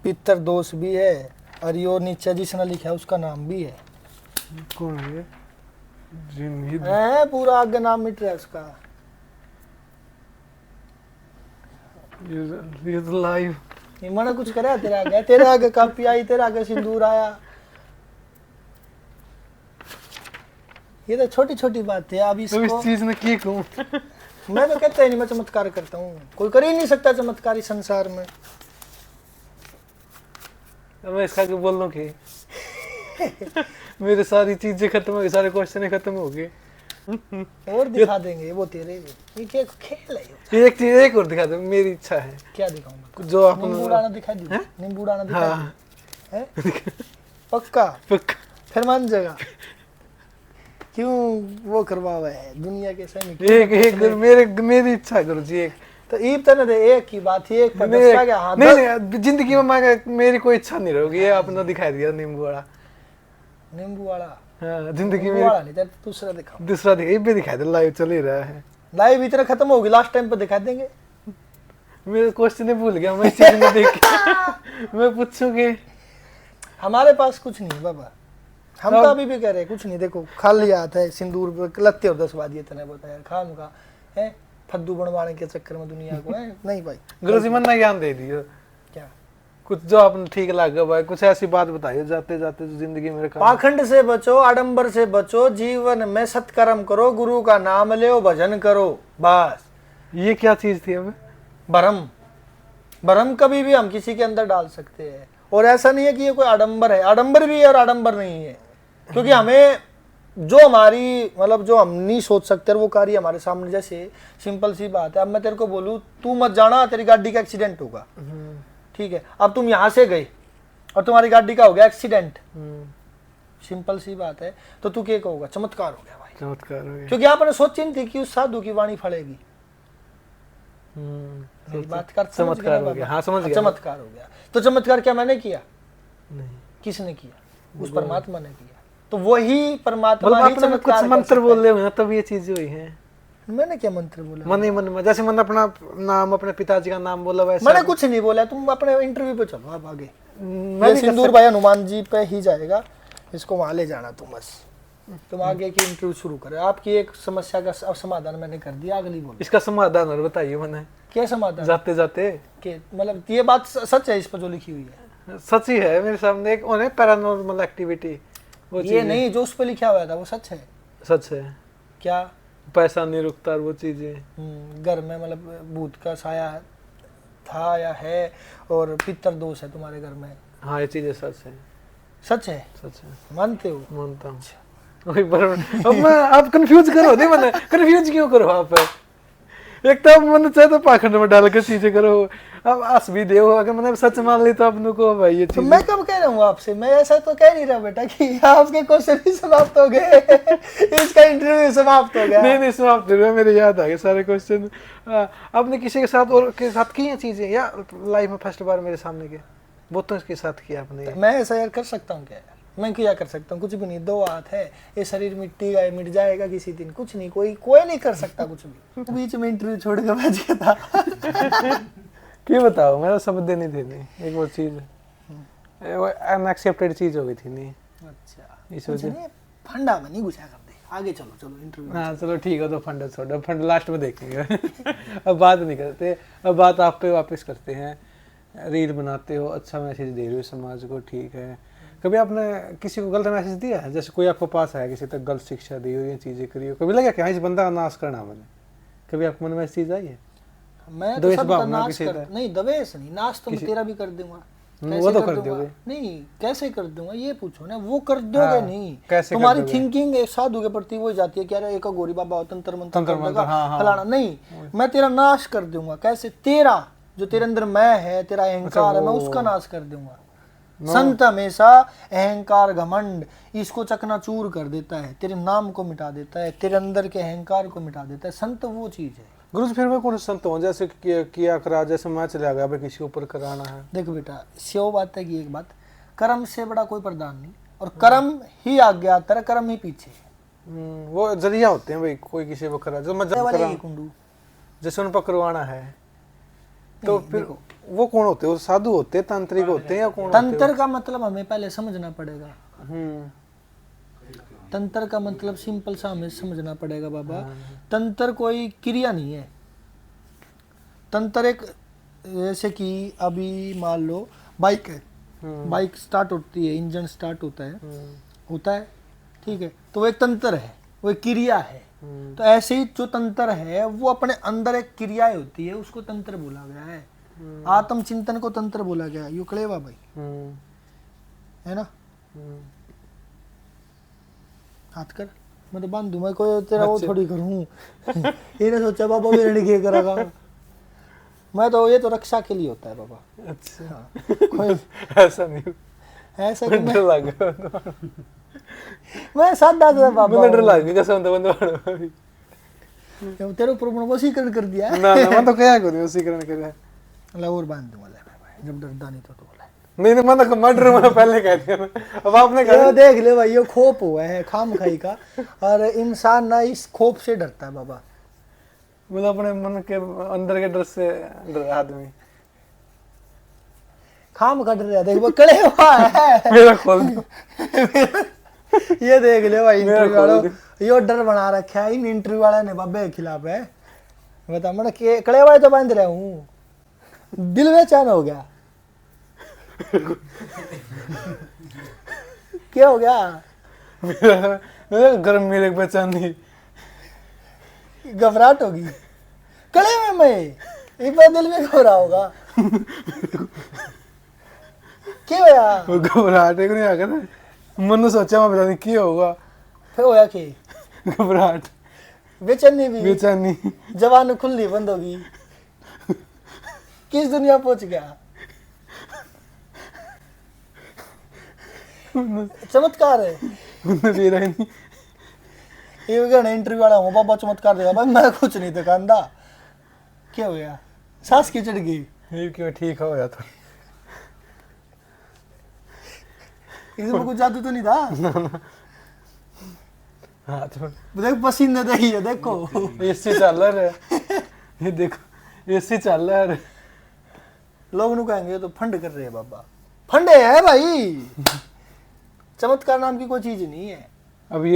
पितर दोष भी है, और यो नीचे जिसने लिखा है उसका नाम भी है। कौन है? जिन है पूरा आगे नाम मिट रहा है उसका। ये तो लाइव। ये मैंने कुछ करा तेरे आगे कापी आई, तेरे आगे सिंदूर आया। ये तो छोटी छोटी बात है। अब तो इस इसको चीज में की कहूं? मैं तो कहता ही नहीं, मैं चमत्कार करता हूँ, कोई कर ही नहीं सकता चमत्कार इस संसार में। मैं इसका क्यों बोल रहा हूँ कि मेरे सारी चीजें खत्म हो गई, सारे क्वेश्चन खत्म हो गए। और दिखा देंगे वो तेरे, ये क्या खेल है ये? एक चीज एक और दिखा दो, मेरी इच्छा है। क्या दिखाऊंगा? जो आप नींबू डाना दिखा दी, नींबू डाना दिखा हाँ दी, हैं? पक्का पक्का। फिर मान जाएगा। क्यों वो करवा हुआ है दुनिया के सैनिक? एक मेरी इच्छा है गुरु जी, एक तो ईब तने दे, एक की बात ही, एक पर नहीं, दस का क्या? हाँ नहीं जिंदगी में मेरी कोई इच्छा नहीं रहोगी, ये आपने दिखाई दिया नींबू वाला। नींबू वाला, हाँ जिंदगी नींबू में वाला नहीं, तेरे दूसरा दिखाओ। दूसरा दिखा, ये भी दिखाई दे, लाइव चल ही रहा है। लाइव इतना खत्म होगी, लास्ट टाइम पे दिखा देंगे। मेरे क्वेश्चन ही भूल गया मैं इस चीज में देख के। मैं पूछूंगी, हमारे पास कुछ नहीं बाबा, हम तो अभी भी कह रहे हैं कुछ नहीं। देखो खाली हाथ है, सिंदूर लत्ते और 10 दिए तने बताया, खाम का है फद्दू बनवाने के चक्कर में दुनिया को है। नहीं भाई गुरु जी मन ज्ञान दे दियो क्या, कुछ जो आपने ठीक लगा भाई, कुछ ऐसी बात बताइए जाते जाते जो जिंदगी में काम। पाखंड से बचो, आडंबर से बचो, जीवन में सत्कर्म करो, गुरु का नाम लो, भजन करो, बस। ये क्या चीज थी? अब भरम, भरम कभी भी हम किसी के अंदर डाल सकते हैं, और ऐसा नहीं है कि ये कोई आडंबर है, आडंबर भी है और आडंबर नहीं है, क्योंकि हमें जो हमारी मतलब जो हम नहीं सोच सकते वो कार्य हमारे सामने। जैसे सिंपल सी बात है, अब मैं तेरे को बोलूँ तू मत जाना, तेरी गाड़ी का एक्सीडेंट होगा, ठीक है, अब तुम यहाँ से गए और तुम्हारी गाड़ी का हो गया एक्सीडेंट, सिंपल सी बात है, तो तू क्या कहोगा? चमत्कार हो गया भाई, चमत्कार हो गया। क्योंकि आपने सोची नहीं थी कि उस साधु की वाणी फलेगी। मेरी बात कर, चमत्कार हो गया। हाँ समझ गया। चमत्कार हो गया। तो चमत्कार क्या मैंने किया? नहीं, किसने किया? उस परमात्मा ने किया। तो वही परमात्मा मतलब ही आपने चमत्कार कुछ कर मंत्र सकता बोल है। रहे हो ना, तब ये चीज हुई है। मैंने क्या मंत्र बोला? मन ही मन में, जैसे मैंने अपना नाम, अपने पिताजी का नाम बोला वैसे मैंने कुछ नहीं बोला, तुम अपने इंटरव्यू पे चलो अब आगे। मैं ये भी सिंदूर भाई हनुमान जी पे ही जाएगा, इसको वहां ले जाना तुम बस। तुम आगे की इंटरव्यू शुरू करो। आपकी एक समस्या का समाधान मैंने कर दिया, अगली बोलो। इसका समाधान और बताइए मैंने क्या समाधान? जाते जाते के मतलब ये बात सच है इस पर जो लिखी हुई है? सच ही है मेरे सामने, एक उन्हें पैरानॉर्मल एक्टिविटी, वो ये चीज़ नहीं जो उस पर लिखा हुआ था वो सच है? सच है। क्या? पैसा नहीं रुकता और वो चीजें घर में मतलब भूत का साया था या है, और पितर दोष है तुम्हारे घर में? हाँ ये चीजें सच है। सच है? सच है, मानते हो? मानता हूँ। वही बराबर। अब मैं आप कंफ्यूज करो नहीं, मैंने कंफ्यूज क्यों करो आप? एक तो मैंने चाहे तो पाखंड में डाल के चीजें करो, अब हंस भी दे, अगर मैंने सच मान ली तो अपनों को भाई ये तो चीज। मैं कब कह रहा हूँ आपसे, मैं ऐसा तो कह नहीं रहा बेटा कि आपके क्वेश्चन ही समाप्त हो गए, इसका इंटरव्यू समाप्त हो गया। नहीं समाप्त हो गया, मेरे याद आ गए सारे क्वेश्चन। आपने किसी के साथ और के साथ की हैं चीजें, या लाइफ में फर्स्ट बार मेरे सामने के बहुतों के साथ किया आपने? मैं ऐसा यार कर सकता हूँ क्या यार? मैं क्या कर सकता हूँ? कुछ भी नहीं, दो हाथ है, ये शरीर मिट्टी का है, मिट जाएगा किसी दिन, कुछ नहीं, कोई नहीं कर सकता कुछ भी। बीच में इंटरव्यू छोड़ के बच गया था। क्यों बताओ, मेरा शब्द नहीं थे नहीं, एक वो चीज अनएक्सेप्टेड चीज हो गई थी नहीं। अच्छा इस कुछ वजह नहीं, फंडा में नहीं घुसा कर दे, आगे चलो चलो इंटरव्यू। हाँ चलो ठीक है, तो फंड छोड़ो, फंड लास्ट में देखेंगे। अब बात नहीं करते, अब बात आप पे वापस करते हैं। रील बनाते हो, अच्छा मैसेज दे रहे हो समाज को, ठीक है। कभी आपने किसी को गलत मैसेज दिया है? जैसे कोई आपको पास आया, किसी तक गलत शिक्षा दी हो, ये चीजें करी हो, कभी लगा कि हाँ इस बंदा का नाश करना मैंने? कभी आपको मन में ऐसी चीज आई है? मैं तो द्वेष सबका भावना नाश किसी कर तरह? नहीं, दवेश नहीं, नाश तो मैं तेरा भी कर दूंगा। वो तो कर दूंगा? दोगे। नहीं कैसे कर दूंगा ये पूछो ना, वो कर दोगे हाँ, नहीं। कैसे कर तुम्हारी दोगे? थिंकिंग एक साधु के प्रति वो जाती है कि यार एक गोरी बाबा हो, तंत्र मंत्र तंत्र कर मंत्र, देगा, हाँ, हाँ। फलाना नहीं, मैं तेरा नाश कर दूंगा। कैसे? तेरा जो तेरे अंदर मैं है, तेरा अहंकार है, मैं उसका नाश कर दूंगा। संत हमेशा अहंकार घमंड इसको चकनाचूर कर देता है, तेरे नाम को मिटा देता है, तेरे अंदर के अहंकार को मिटा देता है। संत वो चीज है। गुरु जी फिर मैं कौन संत हूँ? जैसे किया करा, जैसे मैं चला गया भाई किसी ऊपर कराना है। देख बेटा, स्यो बात है कि एक बात, कर्म से बड़ा कोई प्रधान नहीं, और कर्म ही आगे आता है, कर्म ही पीछे। वो जरिया होते हैं भाई, कोई किसी को करा, जो मैं कुंडू जैसे उन पर करवाना है, तो फिर वो कौन होते हैं? वो साधु होते हैं, तांत्रिक होते हैं, या कौन? तंत्र का मतलब हमें पहले समझना पड़ेगा। हम्म, तंत्र का मतलब सिंपल सा हमें समझना पड़ेगा बाबा। तंत्र कोई क्रिया नहीं है। तंत्र एक, जैसे कि अभी मान लो बाइक है, बाइक स्टार्ट होती है, इंजन स्टार्ट होता है, ठीक है, तो वो एक तंत्र है, वो एक क्रिया है। तो ऐसे ही जो तंत्र है वो अपने अंदर एक क्रियाएं होती है, उसको तंत्र बोला गया है। आत्म चिंतन को तंत्र बोला गया है। यू कलेवा भाई, है ना? हाथ कर, मैं तो बांध दूं, मैं कोई तेरा वो थोड़ी करूं। ये सोचा बाबा मेरे ने क्या करा, मैं तो ये तो रक्षा के लिए होता है बाबा। अच्छा हाँ, कोई ऐसा नहीं, ऐसा कि डर लग गया, मैं सादा था बाबा। मुझे डर लग गया कसम, तो बंद तेरे ऊपर वशीकरण कर दिया है। ना मैं तो क्या करूं, वशीकरण कर अल्लाह और बांध दूंगा ले, जब डरदा नहीं तो बोला नहीं मैं तो मर्डर मैंने पहले कह दिया ना, अब आपने कहा। ये देख ले भाई, ये खोप हुआ है खाम खाई का, और इंसान ना इस खोप से डरता है बाबा। मतलब अपने मन के अंदर के डर से डर आदमी खाम का डर रहा है, देख वो कड़े हुआ है। मेरा खोल दो। ये देख ले भाई, इंटरव्यू वालों यो डर बना रखा है इन इंटरव्यू वाले ने बाबे के खिलाफ है। बता मैं कड़े हुआ तो बांध रहा हूँ, दिल में चैन हो गया। क्या हो गया? मेरा गर्म मेरे बचा नहीं, घबराहट होगी कड़े में, मैं एक बार दिल में घबरा होगा। क्या होया? वो घबराहट नहीं आ गया ना, मन ने सोचा मैं पता नहीं क्या होगा, फिर होया कि घबराहट, बेचैनी भी, बेचैनी, जवान खुली बंद होगी। किस दुनिया पहुंच गया? चमत्कार है मेरा ही नहीं। ये कहना इंटरव्यू वाला हूँ बाबा चमत्कार देगा, भाई मैं कुछ नहीं दिखांदा। क्या हो गया? सांस की चढ़ गई, ये क्यों ठीक हो गया था? इसमें कुछ जादू तो नहीं था? हाँ तो देख पसीने देखिए, देखो एसी चल रहा है, ये देखो एसी चल रहा है। लोग नु कहेंगे तो फंड कर रहे हैं बाबा, फंडे है भाई। चमत्कार नाम की कोई चीज नहीं है। अब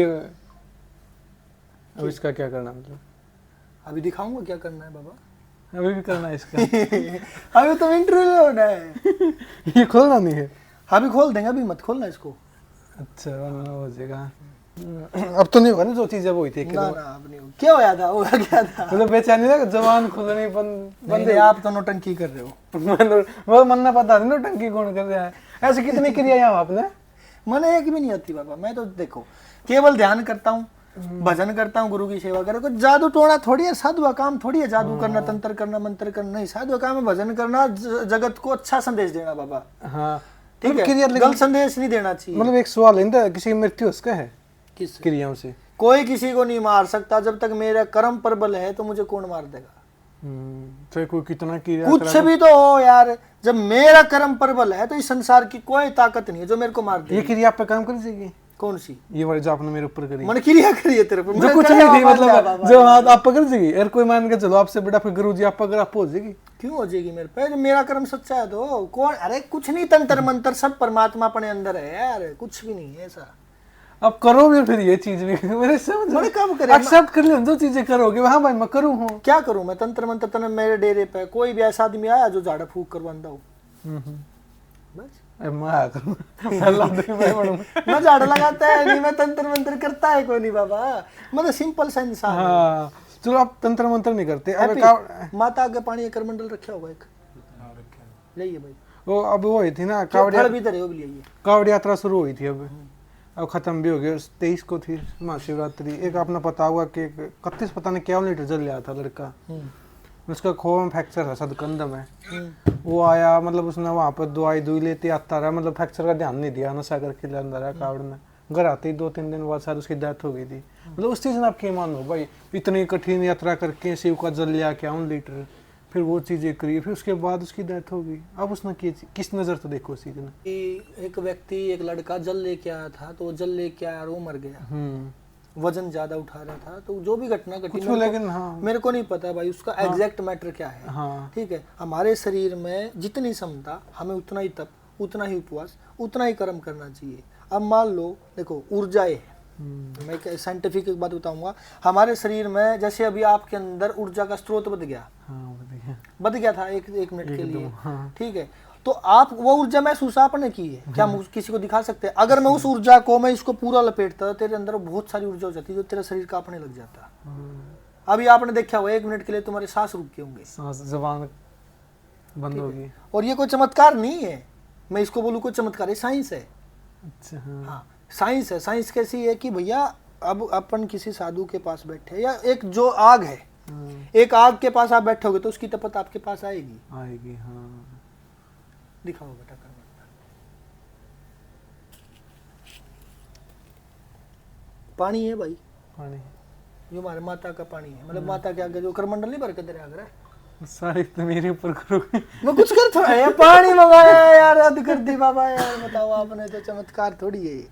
इसका क्या करना, मतलब अभी दिखाऊंगा क्या करना है बाबा। अभी भी करना है इसका? अभी तो इंटरव्यू होना है। ये खोलना नहीं है? अभी खोल देंगे, अभी मत खोलना इसको। अच्छा वरना हो जाएगा। अब तो नहीं होगा ना जो चीजें वो हुई थी? ना ना अब नहीं। क्या होया था, वो क्या था? मतलब बेचैनी ना, जवान खुलनी बंदे आप तो नौटंकी कर रहे हो। वो मन ना पता नहीं नौटंकी कौन कर रहा है। ऐसे कितनी क्रिया आपने? मैंने एक भी नहीं आती बाबा। मैं तो देखो केवल ध्यान करता हूँ, भजन करता हूँ, गुरु की सेवा करे। कोई जादू टोना थोड़ी है, साधु का काम थोड़ी है जादू करना, तंत्र करना, मंत्र करना। नहीं, साधु का काम है भजन करना, जगत को अच्छा संदेश देना बाबा। हाँ ठीक है, गलत संदेश नहीं देना चाहिए। मतलब एक सवाल है, किसी की मृत्यु उसका है किस क्रियाओं से? कोई किसी को नहीं मार सकता। जब तक मेरा कर्म प्रबल है तो मुझे कौन मार देगा? चाहे कोई कितना क्रिया कुछ भी तो हो यार, जब मेरा कर्म प्रबल है तो इस संसार की कोई ताकत नहीं है जो मेरे को मार दे। ये क्रिया आप पे काम कर सकेगी? कौन सी? ये वाली जो आपने मेरे ऊपर करी, मन क्रिया करी है तेरे पर, जो कुछ नहीं थी, मतलब जो हाथ आप पकड़ जाएगी। अगर कोई मान के चलो आपसे बड़ा फिर गुरु जी आप पकड़, आप पहुंच जाएगी। क्यों हो जाएगी मेरे पे? जब मेरा कर्म सच्चा है तो कौन? अरे कुछ नहीं, तंत्र मंत्र सब परमात्मा अपने अंदर है यार, कुछ भी नहीं है ऐसा। अब करोगे फिर ये चीज भी मेरे समझ बड़े काम करे, एक्सेप्ट कर ले जो चीजें करोगे। हाँ भाई मैं करूँ हूँ, क्या करूं मैं? तंत्र मंत्र तने मेरे डेरे पे कोई भी ऐसा आदमी आया जो झाड़ा फूक करवांदा हो, बस मैं झाड़ा लगाता है नहीं, मैं तंत्र मंत्र करता है कोई नहीं बाबा। मतलब सिंपल सा इंसान। हाँ चलो आप तंत्र मंत्र नहीं करते। अब माता आगे पानी करमंडल रखा होगा एक, लाइए भाई। वो अब वो हुई थी ना कावड़ भी धरे हो, भी लाइए। कावड़ यात्रा शुरू हुई थी, अब खत्म भी हो गई। 23 को थी महाशिवरात्रि। एक आपने पता होगा कि 31 पता नहीं क्या लीटर जल लिया था लड़का, उसका खोह में फ्रैक्चर है, सदकंद में। वो आया, मतलब उसने वहाँ पर दवाई लेते आता रहा, मतलब फ्रैक्चर का ध्यान नहीं दिया, नशा करके अंदर आया कावड़ में। घर आते ही 2-3 दिन बाद शायद उसकी डेथ हो गई थी। मतलब उस चीज़ में आप क्या मानो भाई, इतनी कठिन यात्रा करके शिव का जल लिया 51 लीटर, फिर वो चीज़ें करी, फिर उसके बाद उसकी डेथ हो गई। अब उसने किस नज़र से देखो उस चीज़ ने? एक व्यक्ति, एक लड़का जल लेके आया था, तो जल लेके आया और वो मर गया। वजन ज्यादा उठा रहा था, तो जो भी घटना घटी लेकिन हाँ, मेरे को नहीं पता भाई उसका एग्जैक्ट मैटर क्या है। हाँ, ठीक है, हमारे शरीर में जितनी क्षमता, हमें उतना ही तप, उतना ही उपवास, उतना ही कर्म करना चाहिए। अब मान लो देखो ऊर्जाएं, मैं साइंटिफिक एक बात बताऊंगा, हमारे शरीर में जैसे अभी आपके अंदर ऊर्जा का स्रोत बद गया, बद गया था एक मिनट के लिए, ठीक है, तो आप वो ऊर्जा महसूस आपने की है क्या? किसी को दिखा सकते हैं? अगर मैं उस ऊर्जा को, मैं इसको पूरा लपेटता, तेरे अंदर बहुत सारी ऊर्जा हो जाती है जो तेरे शरीर कांपने लग जाता। अभी आपने देखा हुआ 1 मिनट के लिए तुम्हारे सांस रुक के होंगे, जबान बंद होगी। और ये कोई चमत्कार नहीं है, मैं इसको बोलूँ कोई चमत्कार है, साइंस है। अच्छा हाँ साइंस है। साइंस कैसी है कि भैया अब अपन किसी साधु के पास बैठे, या एक जो आग है, एक आग के पास आप बैठोगे तो उसकी तपत आपके पास आएगी। हाँ दिखाओ बेटा कर, पानी है भाई, पानी जो हमारे माता का पानी है, मतलब माता के आगे जो करमंडल नहीं भर के तेरे आगे सारे तो मेरे ऊपर करोगे। मैं कुछ कर थोड़ा है, पानी मंगाया यार, हद कर दी बाबा यार, बताओ आपने, तो चमत्कार थोड़ी है ये।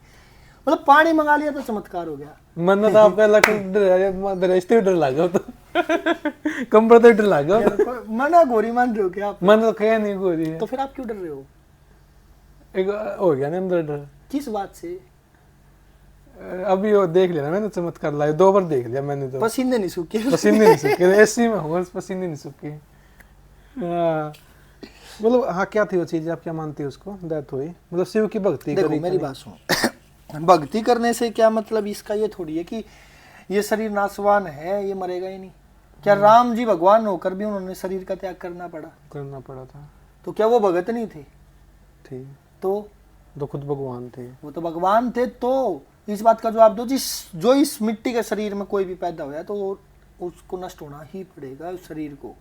मतलब पानी मंगा लिया तो चमत्कार हो गया। मन तो आपका डर लगा, तो कंबर तो डर लगा, मना गोरी मान रहे हो क्या आप? मन तो कह नहीं गोरी है, तो फिर आप क्यों डर रहे हो? एक हो गया ना अंदर डर। किस बात से? अभी वो देख लिया मैंने, चमत्कार लाया 2 बार देख लिया मैंने, तो पसीने नहीं सूखे, पसीने नहीं सूखे, ऐसे में हो पसीने नहीं सूखे। मतलब हाँ क्या थी वो चीज, आप क्या मानती है उसको? डेथ हुई, मतलब शिव की भक्ति करी। मेरी बात सुनो, भक्ति करने से क्या मतलब, इसका ये थोड़ी है कि ये शरीर नाशवान है, ये मरेगा ही नहीं। क्या राम जी भगवान होकर भी उन्होंने शरीर का त्याग करना पड़ा था? तो क्या वो भगत नहीं थे? तो खुद भगवान थे। वो तो भगवान थे। तो इस बात का जवाब दो, जो इस मिट्टी के शरीर में कोई भी पैदा हुआ है तो उसको नष्ट होना ही पड़ेगा। उस शरीर को,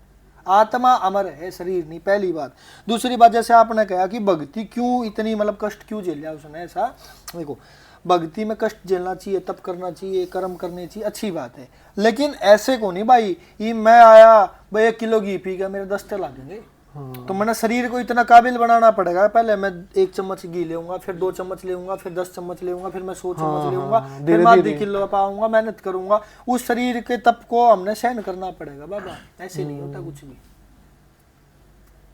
आत्मा अमर है, शरीर नहीं, पहली बात। दूसरी बात, जैसे आपने कहा कि भक्ति क्यों इतनी, मतलब कष्ट क्यों झेल लिया उसने, ऐसा देखो, भक्ति में कष्ट झेलना चाहिए, तप करना चाहिए, कर्म करने चाहिए, अच्छी बात है, लेकिन ऐसे को नहीं भाई, ये मैं आया भाई 1 किलो घी पी गया, मेरे 10 लागेंगे, तो मैंने शरीर को इतना काबिल बनाना पड़ेगा, पहले मैं 1 चम्मच घी लेऊंगा, फिर 2 चम्मच लेऊंगा, फिर 10 चम्मच लेऊंगा, फिर मैं 100 चम्मच लेऊंगा, फिर मैं आधी किलो पाऊंगा, मेहनत करूंगा। उस शरीर के तप को हमने सहन करना पड़ेगा बाबा, ऐसे नहीं होता कुछ भी।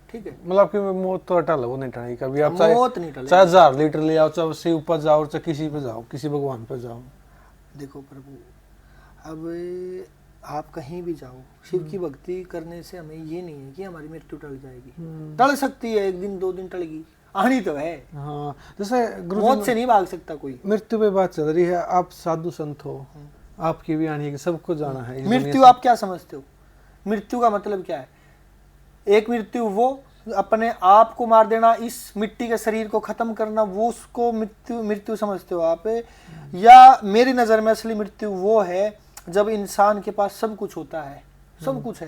ठीक है, मतलब कि मौत तो अटल है, वो नहीं टलेगी कभी। आप मौत नहीं टलेगी। चाहे 1000 लीटर ले आओ, चाहे शिव पर जाओ, चाहे किसी पे जाओ, किसी भगवान पे जाओ। देखो प्रभु, अब आप कहीं भी जाओ, शिव की भक्ति करने से हमें ये नहीं है कि हमारी मृत्यु टल जाएगी। टल सकती है, 1 दिन 2 दिन टलेगी, आनी तो है। हाँ, जैसे मौत से नहीं भाग सकता कोई। मृत्यु पे बात चल रही है, आप साधु संत हो, आपकी भी आनी है, सबको जाना है। मृत्यु आप क्या समझते हो? मृत्यु का मतलब क्या है? एक मृत्यु वो अपने आप को मार देना, इस मिट्टी के शरीर को खत्म करना, वो उसको मृत्यु समझते हो आप? या मेरी नजर में असली मृत्यु वो है जब इंसान के पास सब कुछ होता है, सब कुछ है,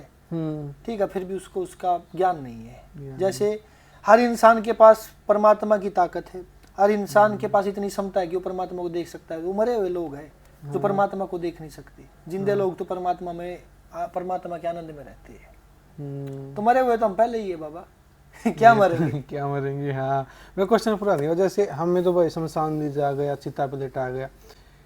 ठीक है, फिर भी उसको उसका ज्ञान नहीं है। जैसे हर इंसान के पास परमात्मा की ताकत है, हर इंसान के पास इतनी क्षमता है कि वो परमात्मा को देख सकता है। वो मरे हुए लोग हैं जो परमात्मा को देख नहीं सकते, जिंदे लोग तो परमात्मा के आनंद में रहते हैं। तो मरे हुए तो हम पहले ही है बाबा। क्या मरेंगे? क्या मरेंगे? हाँ, मैं क्वेश्चन पूरा नहीं हुआ। जैसे हमें तो भाई शमशान दी जा गया, चिता पे लेटा गया,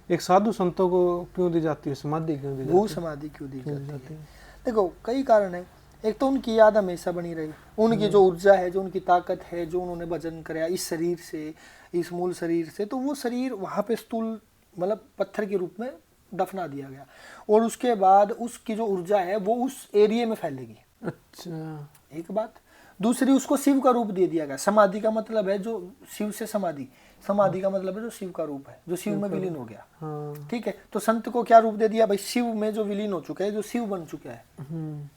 एक साधु संतों को क्यों दी जाती है समाधि? क्यों दी जाती है? वो समाधि क्यों दी जाती है? देखो कई कारण है। एक तो उनकी याद हमेशा बनी रही, उनकी जो ऊर्जा है, जो उनकी ताकत है, जो उन्होंने भजन कराया इस शरीर से, इस मूल शरीर से, तो वो शरीर वहाँ पे स्थूल मतलब पत्थर के रूप में दफना दिया गया, और उसके बाद उसकी जो ऊर्जा है वो उस एरिया में फैलेगी। अच्छा, एक बात। दूसरी, उसको शिव का रूप दे दिया गया। समाधि का मतलब है जो शिव से समाधि, समाधि का मतलब है जो शिव का रूप है, जो शिव में विलीन हो गया। हाँ, ठीक है, तो संत को क्या रूप दे दिया भाई? शिव में जो विलीन हो चुका है, जो शिव बन चुका है,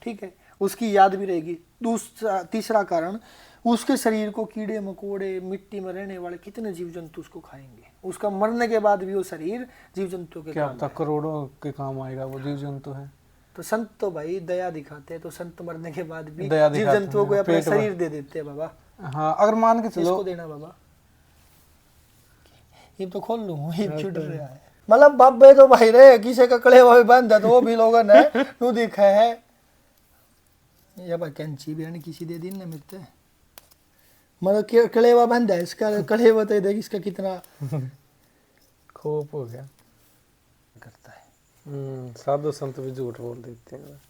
ठीक है, उसकी याद भी रहेगी। तीसरा कारण, उसके शरीर को कीड़े मकोड़े, मिट्टी में रहने वाले कितने जीव जंतु उसको खाएंगे। उसका मरने के बाद भी वो शरीर जीव जंतु के क्या काम पता करोड़ों के काम आएगा, वो जीव जंतु है। तो संत तो भाई दया दिखाते हैं, तो संत मरने के बाद भी दया जीव दिखाते जंतुओं को हैं, अपना पेट भर- शरीर दे देते हैं बाबा। हाँ, अगर मान के चलो, किसको देना बाबा? ये तो खोल लूं, ये छुट रहा है। मतलब बाबे तो भाई रे किसी का कड़े हुए बंद है, तो वो भी लोगों ने नु देखा है। या भाई कैंची भी नहीं किसी दे दिन ने मिलते, मतलब कड़ेवा बंद है इसका, कड़ेवा तो देख इसका कितना खोप हो गया करता है। साधु संत भी झूठ बोल देते हैं।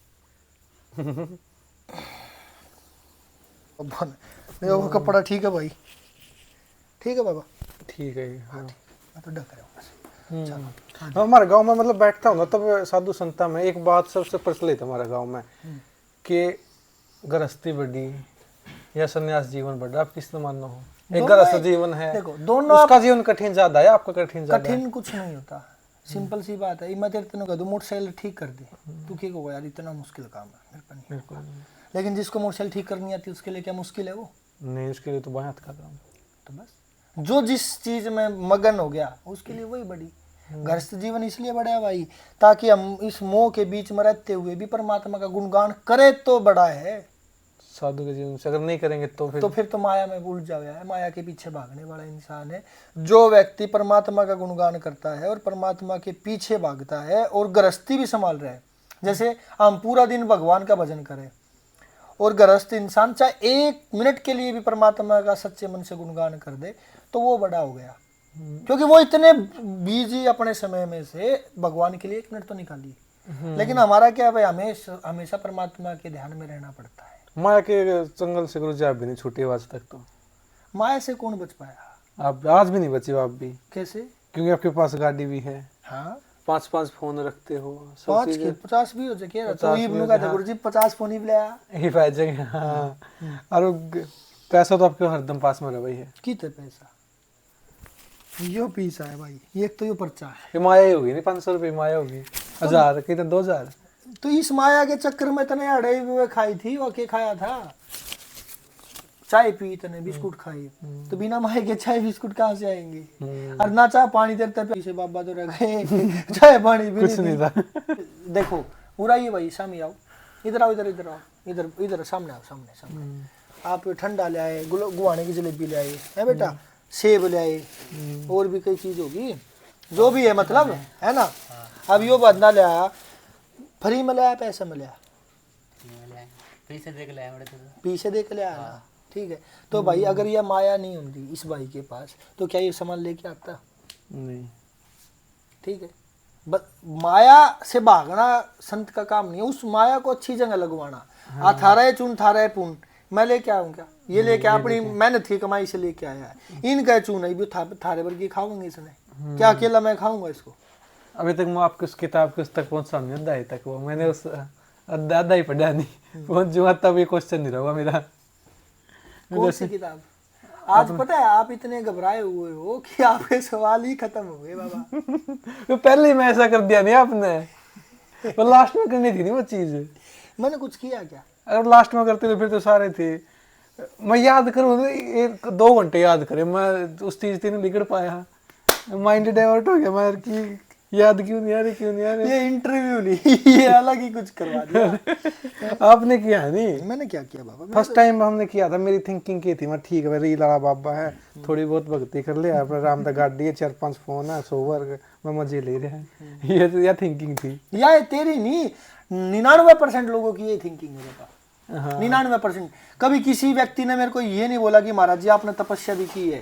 देखो वो कपड़ा ठीक है भाई, ठीक है बाबा, ठीक है। हाँ, मैं तो ढक रहा हूँ। हमारे गांव में मतलब बैठता हूँ ना, तब साधु संता में एक बात सबसे प्रचलित है हमारे गांव में कि गृहस्थी बड़ी या सन्यास जीवन बड़ा, आप किस मानना हो? एक गृहस्थ जीवन है, देखो दोनों उसका जीवन कठिन ज्यादा है, आपका कठिन ज्यादा है? कठिन कुछ नहीं होता, सिंपल सी बात है। मैं तेरे तेनों कह दूं मोटरसाइकिल ठीक कर दे, तू क्या कहोगा यार इतना मुश्किल काम है, मेरे पर नहीं। बिल्कुल लेकिन जिसको मोटरसाइकिल ठीक करनी आती है उसके लिए क्या मुश्किल है वो? नहीं, उसके लिए तो बहुत का काम। तो बस जो जिस चीज में मगन हो गया उसके लिए वही बड़ी। गृहस्थ जीवन इसलिए बड़ा है भाई ताकि हम इस मोह के बीच में रहते हुए भी परमात्मा का गुणगान करे तो बड़ा है। साधु के जीवन से अगर नहीं करेंगे तो फिर तो माया में उलझ जाया है, माया के पीछे भागने वाला इंसान है। जो व्यक्ति परमात्मा का गुणगान करता है और परमात्मा के पीछे भागता है और गृहस्थी भी संभाल रहा है, जैसे हम पूरा दिन भगवान का भजन करें और गृहस्थ इंसान चाहे 1 मिनट के लिए भी परमात्मा का सच्चे मन से गुणगान कर दे तो वो बड़ा हो गया, क्योंकि वो इतने बिजी अपने समय में से भगवान के लिए 1 मिनट तो निकालिए। लेकिन हमारा क्या भाई, हमेशा परमात्मा के ध्यान में रहना पड़ता है। माया के जंगल से गुरु जी आप भी नहीं छूटे आज तक, तो माया से कौन बच पाया? आप आज भी नहीं बचे हो। आप भी कैसे? क्योंकि आपके पास गाड़ी भी है, हाँ 5 फोन रखते हो, 5 के 50 भी हो जाए तो इब्नू का गुरुजी 50 फोन ही लाया ही पाए जाएंगे। हाँ, और पैसा तो आपके हरदम पास में रहा भाई है। कितने पैसा यो पीसा है भाई, ये तो यो पर्चा है। ये माया ही होगी नहीं, 500 रुपये माया होगी, 1000 कितने 2000। तो इस माया के चक्कर में तने अड़े हुए खाई थी, वो के खाया था, चाय पी तने, बिस्कुट खाई, तो बिना माया के चाय बिस्कुट कहाँ से आएंगे? और ना चाह पानी तेरे पीछे बाबा तो रह गए, चाय पानी भी कुछ नहीं था। देखो पूरा ये भाई सामने आओ, इधर आओ, इधर इधर आओ, इधर इधर सामने आओ, सामने सामने। आप ठंडा ले आए, गुआने की जलेबी ले आए है बेटा, सेब ले आए, और भी कई चीज होगी जो भी है, मतलब है ना। अब यो बदना ले आया, फ्री में ले आया, पैसे में ले आया, पीछे देख ले पीछे देख ले आना। ठीक है, तो भाई अगर ये माया नहीं होती इस भाई के पास तो क्या ये सामान लेके आता? नहीं। ठीक है, माया से भागना संत का काम नहीं है, उस माया को अच्छी जगह लगवाना। आ थारा है चून, थारा है पून, मैं लेके आऊँ क्या? ये लेके अपनी मेहनत की कमाई से लेके आया है। इनका चून है भी थारे भर की खाऊंगे इसने, क्या अकेला मैं खाऊंगा इसको? अभी तक मैं आपकी उस किताब के उस तक पहुंचा नहीं, अध्याय तक वो मैंने उस अध्याय पढ़ा नहीं, पहुंच जुआ तब ये क्वेश्चन नहीं रहा मेरा। कौन सी किताब? आज पता है आप इतने घबराए हुए हो कि आपके सवाल ही खत्म हो गए बाबा। तो पहले ही मैं ऐसा कर दिया नहीं आपने, वो लास्ट में करनी थी नहीं वो चीज। मैंने कुछ किया क्या? अगर लास्ट में करते तो फिर तो सारे थे। मैं याद करूँ 1-2 घंटे याद करे, मैं उस चीज नहीं बिगड़ पाया, माइंड डाइवर्ट हो गया मैं कि याद क्यों नहीं आ रही, क्यों नहीं आ रही। ये इंटरव्यू नहीं, ये अलग ही कुछ करवा दिया। आपने किया नहीं? मैंने क्या किया बाबा? फर्स्ट टाइम हमने किया था, मेरी थिंकिंग की थी मैं ठीक है रील वाला बाबा है, थोड़ी बहुत भक्ति कर लिया, अपने राम दा गाड़ी है, 4-5 फोन है, सोवर मैं मजे ले रहे हैं, ये तो या थिंकिंग थी। या तेरी नहीं, 99% लोगों की ये थिंकिंग है बाबा। 99%। कभी किसी व्यक्ति ने मेरे को ये नहीं बोला कि महाराज जी आपने तपस्या भी की है,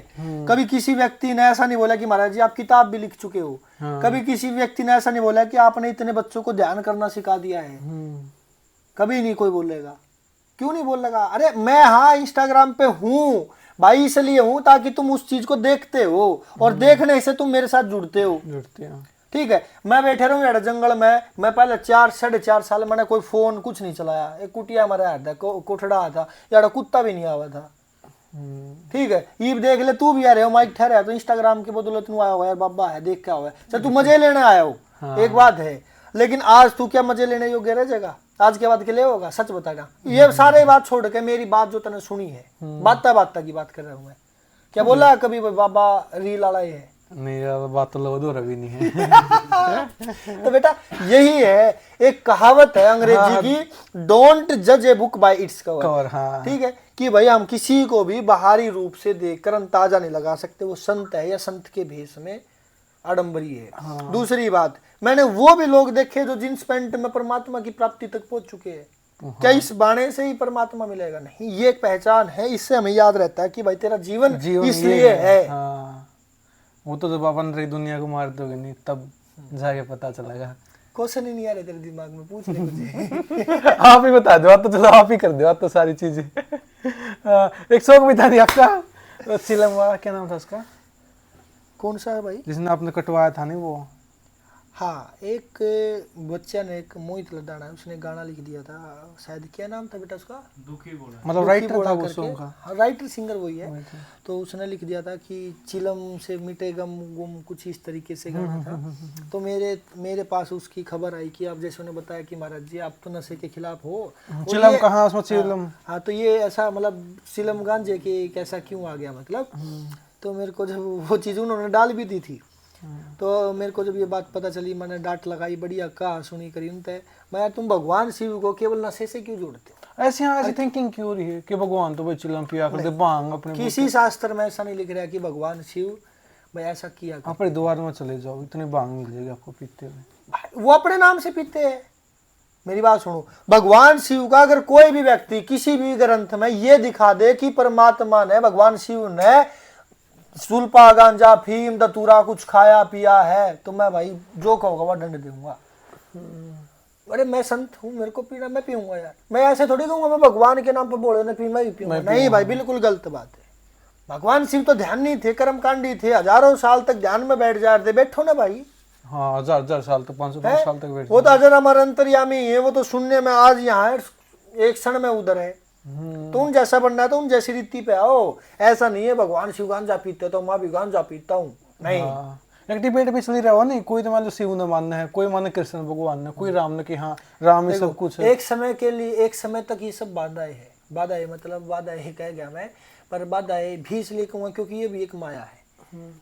कभी किसी व्यक्ति ने ऐसा नहीं बोला कि महाराज जी आप किताब भी लिख चुके हो, कभी किसी व्यक्ति ने ऐसा नहीं बोला कि आपने इतने बच्चों को ध्यान करना सिखा दिया है। कभी नहीं कोई बोलेगा। क्यों नहीं बोलेगा? अरे मैं हाँ इंस्टाग्राम पे हूँ भाई, इसलिए हूँ ताकि तुम उस चीज को देखते हो और देखने से तुम मेरे साथ जुड़ते हो। ठीक है, मैं बैठे रहूँ यार जंगल में, मैं पहले 4-4.5 साल मैंने कोई फोन कुछ नहीं चलाया, एक कुटिया मरा था, कोठड़ा था यार, कुत्ता भी नहीं आवा था। ठीक है, ये देख ले तू भी आ रहे हो माइक ठहरा तो इंस्टाग्राम की बदौलत तू आया हो यार, बाबा है देख क्या हुआ है, चल तू मजे लेने आया हो। एक बात है, लेकिन आज तू क्या मजे लेने योग्य रह जाएगा? आज के बाद के लिए होगा? सच बताएगा? ये सारे बात छोड़ के मेरी बात जो तूने सुनी है, बात की बात कर रहा हूँ मैं। क्या बोला कभी बाबा रील वाला है? नहीं यार, बात तो अधूरा भी नहीं है। तो बेटा यही है, एक कहावत है अंग्रेजी की, डोंट जज a book by its cover. हाँ। ठीक है, कि भाई हम किसी को भी बाहरी रूप से देखकर अंदाजा नहीं लगा सकते वो संत है या संत के भेष में आडंबरी है। हाँ। दूसरी बात, मैंने वो भी लोग देखे जो जींस पैंट में परमात्मा की प्राप्ति तक पहुंच चुके हैं। हाँ। क्या इस बाणे से ही परमात्मा मिलेगा? नहीं, ये एक पहचान है, इससे हमें याद रहता है कि भाई तेरा जीवन इसलिए है। हाँ। वो तो जब अपन रही दुनिया को मार दोगे नहीं तब जाके पता चलेगा। क्वेश्चन ही नहीं आ रहे तेरे दिमाग में, पूछ ले मुझे। आप ही बता दो, तो चलो आप ही कर दो तो सारी चीजें। एक सॉन्ग भी था नहीं आपका, चिलम वाला, क्या नाम था उसका? कौन सा है भाई? जिसने आपने कटवाया था नहीं वो? हाँ, एक बच्चा ने, एक मोहित लद्दाना है, उसने गाना लिख दिया था, शायद क्या नाम था बेटा उसका? दुखी बोला, मतलब राइटर था वो सॉन्ग का? हाँ, राइटर सिंगर वही है। तो उसने लिख दिया था कि चिलम से मिटे गम गुम, कुछ इस तरीके से गाना था। तो मेरे पास उसकी खबर आई कि आप जैसे उन्होंने बताया कि महाराज जी आप तो नशे के खिलाफ हो। चिलम कहाँ उसमें चिलम? हाँ, तो ये ऐसा मतलब चिलम गांजे के कैसा क्यों आ गया मतलब। तो मेरे को जब वो चीज़ उन्होंने डाल भी दी थी, तो मेरे को जब ये बात पता चली, मैंने डांट लगाई, बढ़िया कहा सुनी करी उनते, मैं तुम भगवान शिव को केवल नशे से क्यों जोड़ते हो? ऐसी थिंकिंग क्यों रही है कि भगवान तो भाई चिलम पिया करते, भांग अपने, किसी शास्त्र में ऐसा नहीं लिख रहा कि भगवान शिव भाई ऐसा किया। अपने द्वार में चले जाओ, इतनी भांग मिल जाएगी आपको पीते हुए। वो अपने नाम से पीते हैं। मेरी बात सुनो, भगवान शिव का अगर कोई भी व्यक्ति किसी भी ग्रंथ में ये दिखा दे कि परमात्मा ने, भगवान शिव ने सुल्पा गांजा फीम दतूरा कुछ खाया पिया है, तो मैं भाई जो कहोगा वह दंड दूंगा। अरे मैं संत हूँ, मेरे को पीना, मैं पीऊंगा यार। मैं ऐसे थोड़ी कहूंगा मैं भगवान के नाम पर बोले ना पी, मैं भी पीऊंगा। नहीं भाई, बिल्कुल गलत बात है। भगवान शिव तो ध्यान नहीं थे, कर्मकांडी थे, हजारों साल तक ध्यान में बैठ जा रहे थे। बैठो ना भाई। हाँ, 1000 साल तक, 500 साल तक बैठ। वो तो अजर अमर अंतर्यामी है, वो तो शून्य में आज यहाँ है, एक क्षण में उधर है। तो उन जैसा बनना है तो उन जैसी रीति पे आओ। ऐसा नहीं है भगवान शिव गांजा पीते तो मैं भी गांजा पीता हूँ, नहीं। एक डिबेट भी चली रहा नहीं, कोई तो मान लो शिव ने मानना है, कोई माने कृष्ण भगवान ने, कोई राम ने कि हाँ राम ही सब कुछ है। एक समय के लिए, एक समय तक ये सब बाधाएं है। बाधाएं मतलब बाधाएं कह गया मैं, पर बाधाएं भी इसलिए कहूँगा क्योंकि ये भी एक माया है।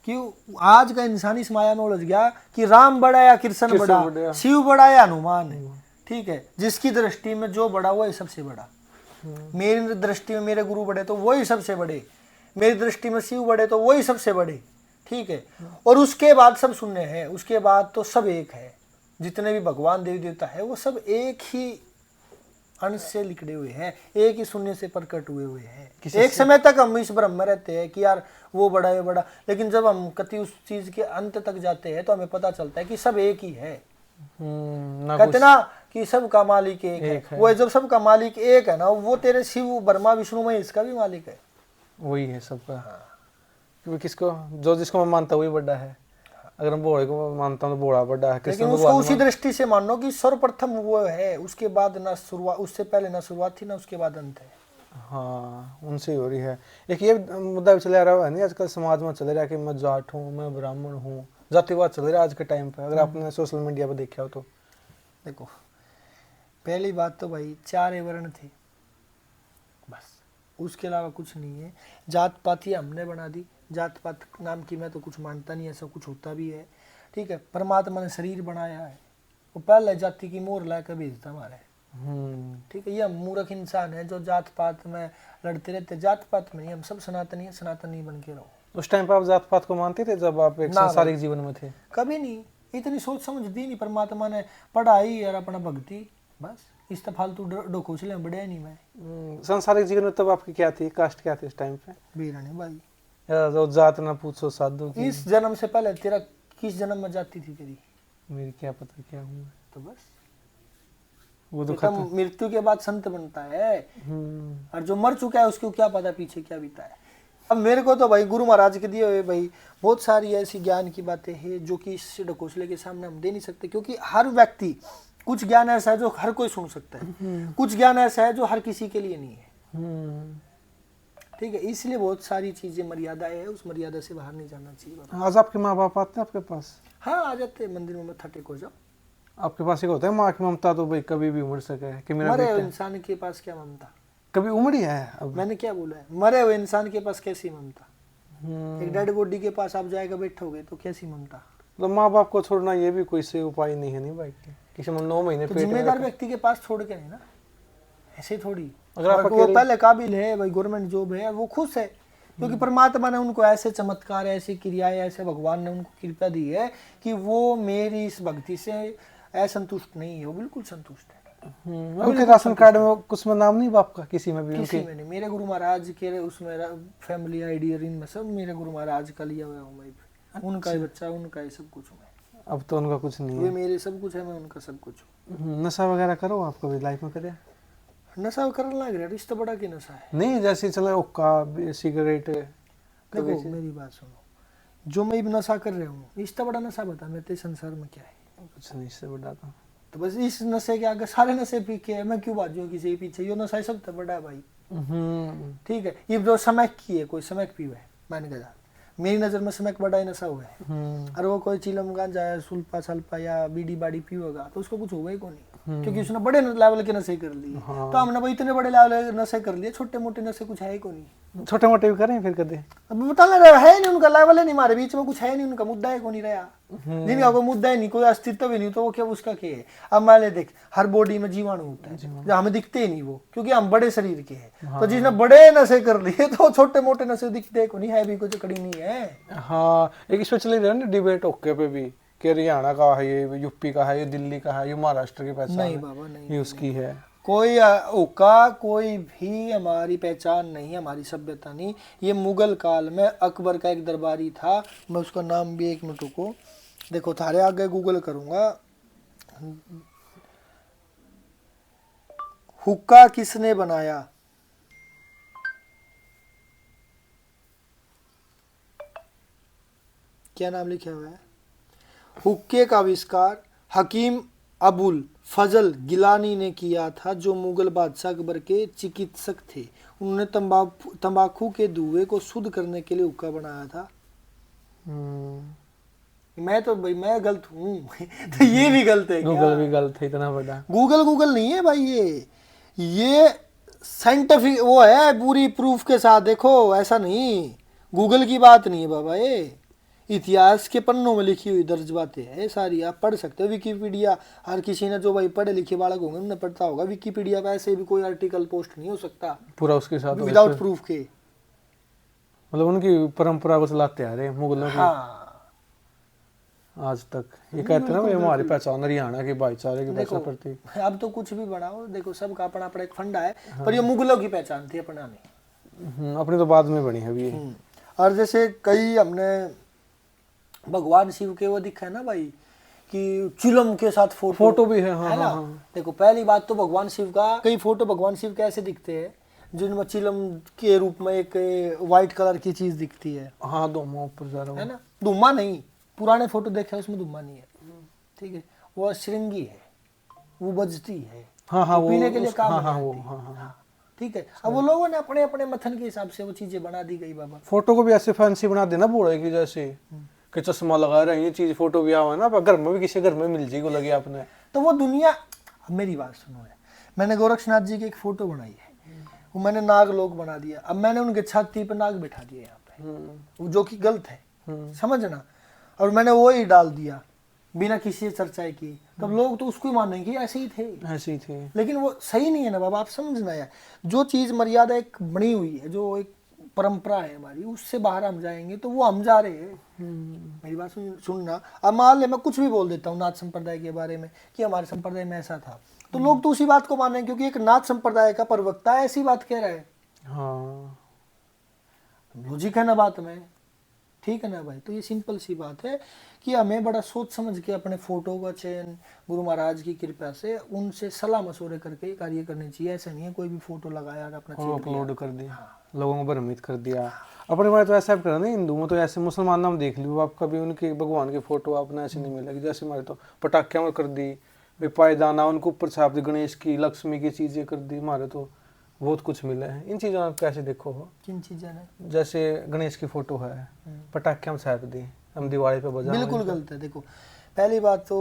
क्यों आज का इंसान इस माया में उलझ गया कि राम बड़ा या कृष्ण बड़ा, शिव बड़ा या हनुमान है। ठीक है, जिसकी दृष्टि में जो बड़ा वही सबसे बड़ा। मेरी दृष्टि में मेरे गुरु बड़े तो वही सबसे बड़े, मेरी दृष्टि में शिव बड़े तो वही सबसे बड़े। ठीक है, और उसके बाद सब शून्य है, उसके बाद तो सब एक है। जितने भी भगवान देवी देवता है वो सब एक ही अंश से लिखड़े हुए हैं, एक ही शून्य से प्रकट हुए हैं। एक समय तक हम इस भ्रम में रहते हैं कि यार वो बड़ा है बड़ा, लेकिन जब हम कति उस चीज के अंत तक जाते हैं तो हमें पता चलता है कि सब एक ही है। कहते ना कि सबका मालिक एक है। वो जब सबका मालिक एक है ना, वो तेरे शिव ब्रह्मा विष्णु में इसका भी मालिक है, वही है सबका। क्योंकि किसको जो जिसको मैं मानता हूँ वही बड़ा है। अगर मैं भोले को मानता हूँ तो भोला बड़ा है। लेकिन उसको उसी दृष्टि से मानो कि सर्वप्रथम वो है, उसके बाद ना शुरुआत, उससे पहले ना शुरुआत थी ना उसके बाद अंत है। हाँ, उनसे ही हो रही है। एक ये मुद्दा भी चला रहा है नहीं आजकल समाज में, चल रहा है कि मैं जाट हूँ, मैं ब्राह्मण हूँ, जातिवाद चल रहा है आज के टाइम पे। अगर आपने सोशल मीडिया पे देखा हो तो देखो, पहली बात तो भाई 4 वर्ण थे बस, उसके अलावा कुछ नहीं है। जात पात ही हमने बना दी। जात पात नाम की मैं तो कुछ मानता नहीं, ऐसा कुछ होता भी है, ठीक है। परमात्मा ने शरीर बनाया है, वो पहले जाति की मोहर ला कर भेजता हमारे, ठीक है। ये हम मूर्ख इंसान है जो जात पात में लड़ते रहते। जात पात में नहीं, हम सब सनातनी है, सनातनी बन के रहो। उस टाइम पे आप जात पात को मानते थे जब आप एक सांसारिक जीवन में थे? कभी नहीं, इतनी सोच समझ दी नहीं। परमात्मा ने पढ़ाई और अपना भक्ति, बस। इस तो फालतू डोकोचले बढ़िया नहीं मैं। सांसारिक जीवन में तब आपकी क्या थी, कास्ट क्या थी इस टाइम पे? बीरानी भाई। जो जात ना पूछो साधु की। इस जन्म से पहले तेरा किस जन्म में जाती थी तेरी? मेरी क्या पता क्या हूँ तो बस वो तो मृत्यु के बाद संत बनता है, और जो मर चुका है उसको क्या पता पीछे क्या बीता है। अब मेरे को तो भाई गुरु महाराज के दिए हुए भाई बहुत सारी ऐसी ज्ञान की बातें हैं जो कि इस ढकोसले के सामने हम दे नहीं सकते, क्योंकि हर व्यक्ति, कुछ ज्ञान ऐसा है जो हर कोई सुन सकता है, कुछ ज्ञान ऐसा है जो हर किसी के लिए नहीं है, ठीक है। इसलिए बहुत सारी चीजें मर्यादाएं है, उस मर्यादा से बाहर नहीं जाना चाहिए। आज आपके माँ बाप आते हैं आपके पास? हाँ, आ जाते हैं, मंदिर में मत्था टेको जाओ। आपके पास एक होता है माँ की ममता, तो भाई कभी भी उमड़ सके कि मेरा मरे हुए इंसान के पास क्या ममता? कभी उमड़ी है? अब मैंने क्या बोला है? मरे हुए इंसान के पास कैसी ममता? एक डेड बॉडी के पास आप जाएगा बैठोगे तो कैसी ममता? तो माँ बाप को छोड़ना ये भी कोई से उपाय नहीं है नहीं भाई, किसी में 9 महीने तो जिम्मेदार व्यक्ति के पास छोड़ के नहीं ना, ऐसे थोड़ी। अगर आप वो पहले काबिल है भाई, गवर्नमेंट जॉब है, वो खुश है, क्योंकि परमात्मा ने उनको ऐसे चमत्कार, ऐसी क्रियाएं, ऐसे भगवान ने उनको कृपा दी है कि वो मेरी इस भक्ति से असंतुष्ट नहीं है, वो बिल्कुल संतुष्ट है। उनके राशन कार्ड में कुछ में नाम नहीं बाप का? किसी में भी? किसी में नहीं। मेरे गुरु महाराज के उसमें फैमिली आईडी और इनमें सब मेरे गुरु महाराज का लिया हुआ हूँ मैं। उनका ही बच्चा, उनका ही सब कुछ हूँ मैं। अब तो उनका कुछ नहीं है। वे मेरे सब कुछ है, मैं उनका सब कुछ हूँ। नशा वगैरह करो आप कभी लाइफ में? करे नशा करने लग रहा है, रिश्ता बड़ा की नशा है नहीं, जैसे चले हुक्का सिगरेट? देखो मेरी बात सुनो, जो मैं भी नशा कर रहा हूँ, इससे बड़ा नशा बता मेरे संसार में क्या है? कुछ नहीं, इससे बड़ा तो बस इस नशे के आगे सारे नशे पी के मैं क्यों बाजू किसी के पीछे? यो नशा सबसे बड़ा है भाई, ठीक है। ये जो समैक की है, कोई समैक पीवा है, मैंने कहा मेरी नजर में समैक बड़ा ही नशा हुआ है। और वो कोई चिलम गांजा या सुल्पा सल्पा या बीड़ी बाड़ी पीवेगा तो उसको कुछ होगा ही को नहीं, क्योंकि उसने बड़े लेवल के नशे कर लिए। तो हमने भाई इतने बड़े लेवल के नशे कर लिए, छोटे मोटे नशे कुछ है ही को नहीं। छोटे मोटे भी करें फिर कदे? अब बता रहा है नहीं, उनका लेवल है नहीं, हमारे बीच में कुछ है नहीं, उनका मुद्दा है को नहीं रहा, जिनका कोई मुद्दा ही नहीं, कोई अस्तित्व ही नहीं, तो वो क्या उसका क्या है? अब मान ले देख, हर बॉडी में जीवाणु होता है जो हमें दिखते ही नहीं वो, क्योंकि हम बड़े शरीर के हैं। तो जिसने बड़े नशे कर लिए तो छोटे मोटे नशे दिखते को नहीं है, भी कुछ कड़ी नहीं है। हाँ, एक इसमें चली रहा ना डिबेट ओके पे भी कि हरियाणा का है ये, यूपी का है ये, दिल्ली का है ये, महाराष्ट्र की पहचान नहीं बाबा नहीं, ये उसकी है। कोई ओका कोई भी हमारी पहचान नहीं, हमारी सभ्यता नहीं। ये मुगल काल में अकबर का एक दरबारी था, मैं उसका नाम भी 1 मिनट को देखो, थारे आगे गूगल करूंगा। हुक्का किसने बनाया? क्या नाम लिखा हुआ है? हुक्के का आविष्कार हकीम अबुल फजल गिलानी ने किया था, जो मुगल बादशाह अकबर के चिकित्सक थे। उन्होंने तंबाकू के धुएं को शुद्ध करने के लिए हुक्का बनाया था। मैं तो भाई मैं गलत हूँ तो ये भी गलत है? गूगल भी गलत है, इतना बड़ा गूगल नहीं है भाई, ये साइंटिफिक वो है, पूरी प्रूफ के साथ। देखो ऐसा नहीं, गूगल की बात नहीं है बाबा, ये इतिहास के पन्नों में लिखी हुई दर्ज बातें हैं सारी, आप पढ़ सकते हो। विकिपीडिया हर किसी ने, जो भाई पढ़े लिखे बालक होंगे उन्हें पढ़ता होगा। विकिपीडिया पे ऐसे भी कोई आर्टिकल पोस्ट नहीं हो सकता पूरा उसके साथ विदाउट प्रूफ के। मतलब उनकी परंपरा को चलाते आ रहे मुगलों की। हाँ, आज तक ये कहते हैं ना, ये हमारी पहचान हरियाणा की भाईचारे की भाषा प्रतीक। अब तो कुछ भी बनाओ, देखो सबका अपना अपना एक फंडा है, पर ये मुगलों की पहचान थी, अपना नहीं। अपनी तो बाद में बनी है अभी। और जैसे कई हमने भगवान शिव के वो दिखा है ना भाई, कि चिलम के साथ फोटो भी है, हाँ, है ना। देखो पहली बात तो भगवान शिव का कई फोटो भगवान शिव के ऐसे दिखते हैं जिनमें चिलम के रूप में एक व्हाइट कलर की चीज दिखती है। हाँ, धुआं ऊपर जा रहा है ना, धुआं नहीं, पुराने फोटो देखे उसमें धुआं नहीं है, ठीक है, वो श्रृंगी है, वो बजती है, हाँ, वो पीने के लिए काम हाँ, में आती है। ठीक है, अब वो लोगों ने अपने अपने मथन के हिसाब से वो चीजें बना दी गई बाबा। फोटो को भी ऐसे फैंसी बना देना बूढ़े की जैसे कि चश्मा लगा रहे हैं, ये चीज फोटो भी आवा ना, घर में भी किसी घर में मिल जाएगी लगी आपने तो वो दुनिया। अब मेरी बात सुनो है, मैंने गोरक्षनाथ जी की एक फोटो बनाई है, वो मैंने नाग लोग बना दिया, अब मैंने उनके छाती पे नाग बैठा दिया यहाँ पे, वो जो कि गलत है, समझना, और मैंने वो ही डाल दिया बिना किसी चर्चा की, तब लोग तो उसको ही मानेंगे ऐसे ही थे, ऐसे ही थे। लेकिन वो सही नहीं है ना बाबा, आप समझना यार, जो चीज मर्यादा एक बनी हुई है, जो एक परंपरा है हमारी, उससे बाहर हम जाएंगे तो वो हम जा रहे हैं। मेरी बात सुनना, अब मान ले मैं कुछ भी बोल देता हूँ नाथ संप्रदाय के बारे में कि हमारे संप्रदाय में ऐसा था, तो लोग तो उसी बात को माने, क्योंकि एक नाथ संप्रदाय का प्रवक्ता ऐसी बात कह रहा है। हाँ, लॉजिक है ना बात में, ठीक है ना भाई। तो ये सिंपल सी बात है कि हमें बड़ा सोच समझ के अपने फोटो का चयन गुरु महाराज की कृपा से उनसे सलाह मशवरे करके कार्य करने चाहिए। ऐसा नहीं है कोई भी फोटो लगाया और अपना अपलोड कर दिया, लोगों को भ्रमित कर दिया। अपने बारे तो ऐसा करा ना, हिंदू में तो ऐसे, मुसलमान नाम देख लियो आप, कभी उनके भगवान की फोटो आपने ऐसे नहीं मिलेगी। जैसे हमारे तो पटाखे में कर दी, वे पायदाना उनको ऊपर छाप दी, गणेश की लक्ष्मी की चीजें कर दी, हमारे तो बहुत कुछ मिला है। इन चीज़ों आप कैसे देखो हो? किन चीज़ें ने? जैसे गणेश की फोटो है, पटाखे हम छाप दी, हम दिवाली पे बजा, बिल्कुल गलत है। देखो पहली बात तो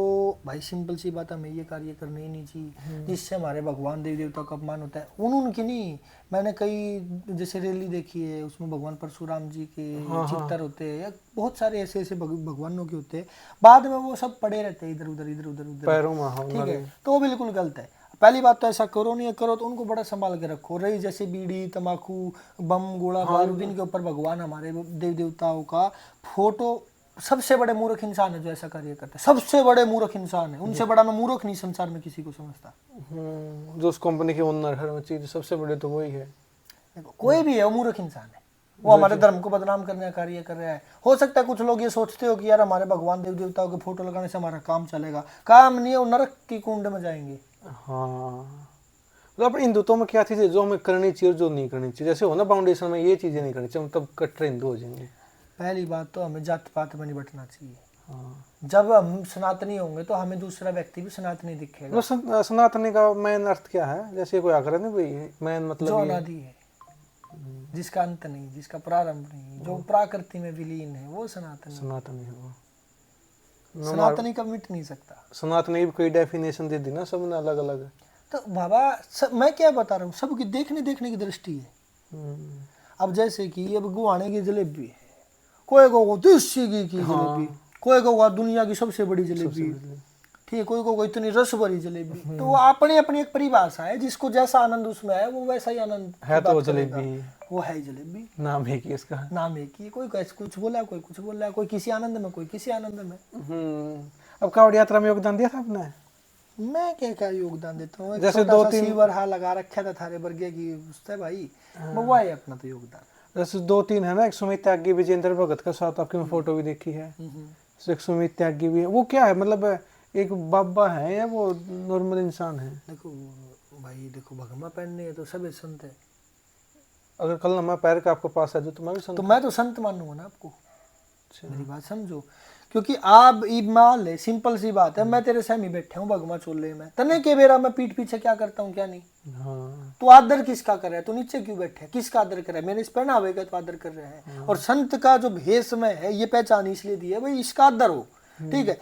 भाई सिंपल सी बात, हमें ये कार्य करने ही नहीं चाहिए जिससे हमारे भगवान देवी देवता का अपमान होता है। उनकी नहीं, मैंने कई जैसे रैली देखी है, उसमें भगवान परशुराम जी के चित्र होते हैं, या बहुत सारे ऐसे ऐसे भगवानों के होते हैं, बाद में वो सब पड़े रहते हैं इधर उधर इधर उधर उधर पैरों में, ठीक है, तो वो बिल्कुल गलत है। पहली बात तो ऐसा करो नहीं, करो तो उनको बड़ा संभाल के रखो। रही जैसे बीड़ी तंबाकू बम गोला बारूद, इनके ऊपर भगवान हमारे देव देवताओं का फोटो, सबसे बड़े मूर्ख इंसान है जो ऐसा कार्य करते हैं, सबसे बड़े मूर्ख इंसान है, उनसे बड़ा मैं मूर्ख नहीं संसार में किसी को समझता। जो उस कंपनी के ओनर है, चीज सबसे बड़े तो वही है। कोई भी है वो मूर्ख इंसान है, वो हमारे धर्म को बदनाम करने का कार्य कर रहा है। हो सकता है कुछ लोग ये सोचते हो कि यार हमारे भगवान देव देवताओं के फोटो लगाने से हमारा काम चलेगा, काम नहीं है, वो नरक की कुंड में जाएंगे। हाँ, तो अपने हिंदुत्व में क्या चीज़ जो हमें करनी चाहिए और जो नहीं करनी चाहिए, जैसे हो ना फाउंडेशन में ये चीज़ें नहीं करनी चाहिए, हम तब कट्टर हिंदू हो जाएंगे। पहली बात तो हमें जात पात में नहीं बटना चाहिए। हाँ, जब हम सनातनी होंगे तो हमें दूसरा व्यक्ति भी सनातनी दिखेगा। सनातनी का मेन अर्थ क्या है? जैसे कोई आकर नहीं भाई, मेन मतलब जो अनादि है, जिसका अंत नहीं, जिसका प्रारंभ नहीं, जो प्रकृति में विलीन है, वो सनातनी है वो। सनातनी का मिट नहीं सकता। सनातनी भी कोई डेफिनेशन दे दी ना सबने अलग अलग। तो बाबा मैं क्या बता रहा हूँ, सबकी देखने की दृष्टि है। अब जैसे कि अब गुआने की जलेबी है, कोई को देसी घी की जलेबी, कोई को दुनिया की सबसे बड़ी जलेबी, ठीक है, कोई को इतनी रस भरी जलेबी। तो वो अपनी अपनी एक परिभाषा है, जिसको जैसा आनंद उसमें है वो वैसा ही आनंद है। तो जलेबी वो है जलेबी, नाम है कि इसका नाम है कि कोई कुछ बोला, कोई कुछ बोल रहा है, कोई किसी आनंद में, कोई किसी आनंद में। अब कावड़ यात्रा में योगदान दिया था आपने? मैं क्या योगदान देता हूँ, जैसे 2-3 सीवर हा लगा रखा था थारे बर्गे की उससे भाई, वो है अपना तो योगदान। जैसे 2-3 है ना, एक सुमित त्यागी, विजेंद्र भगत का साथ आपकी मैं फोटो भी देखी है, एक सुमित त्यागी भी है। वो क्या है, मतलब एक बाबा है या वो नॉर्मल इंसान है? देखो भाई, देखो भगमा पहनने है तो सब संत है। अगर कल नमा पैर का आपके पास है जो, तो मैं भी संत, तो मैं तो संत मानूंगा ना आपको। मेरी बात समझो, क्योंकि आप मान ले, सिंपल सी बात है, मैं तेरे सहमी बैठे हूँ भगमा चोले में, तने के बेरा मैं पीठ पीछे क्या करता हूँ क्या नहीं। हाँ, तो आदर किसका कर रहा है? तो नीचे क्यों बैठे, किसका आदर कर रहा है? मेरे इस पहनावे का तो आदर कर रहे हैं। और संत का जो भेष में है, ये पहचान इसलिए दी है भाई इसका आदर हो, ठीक है।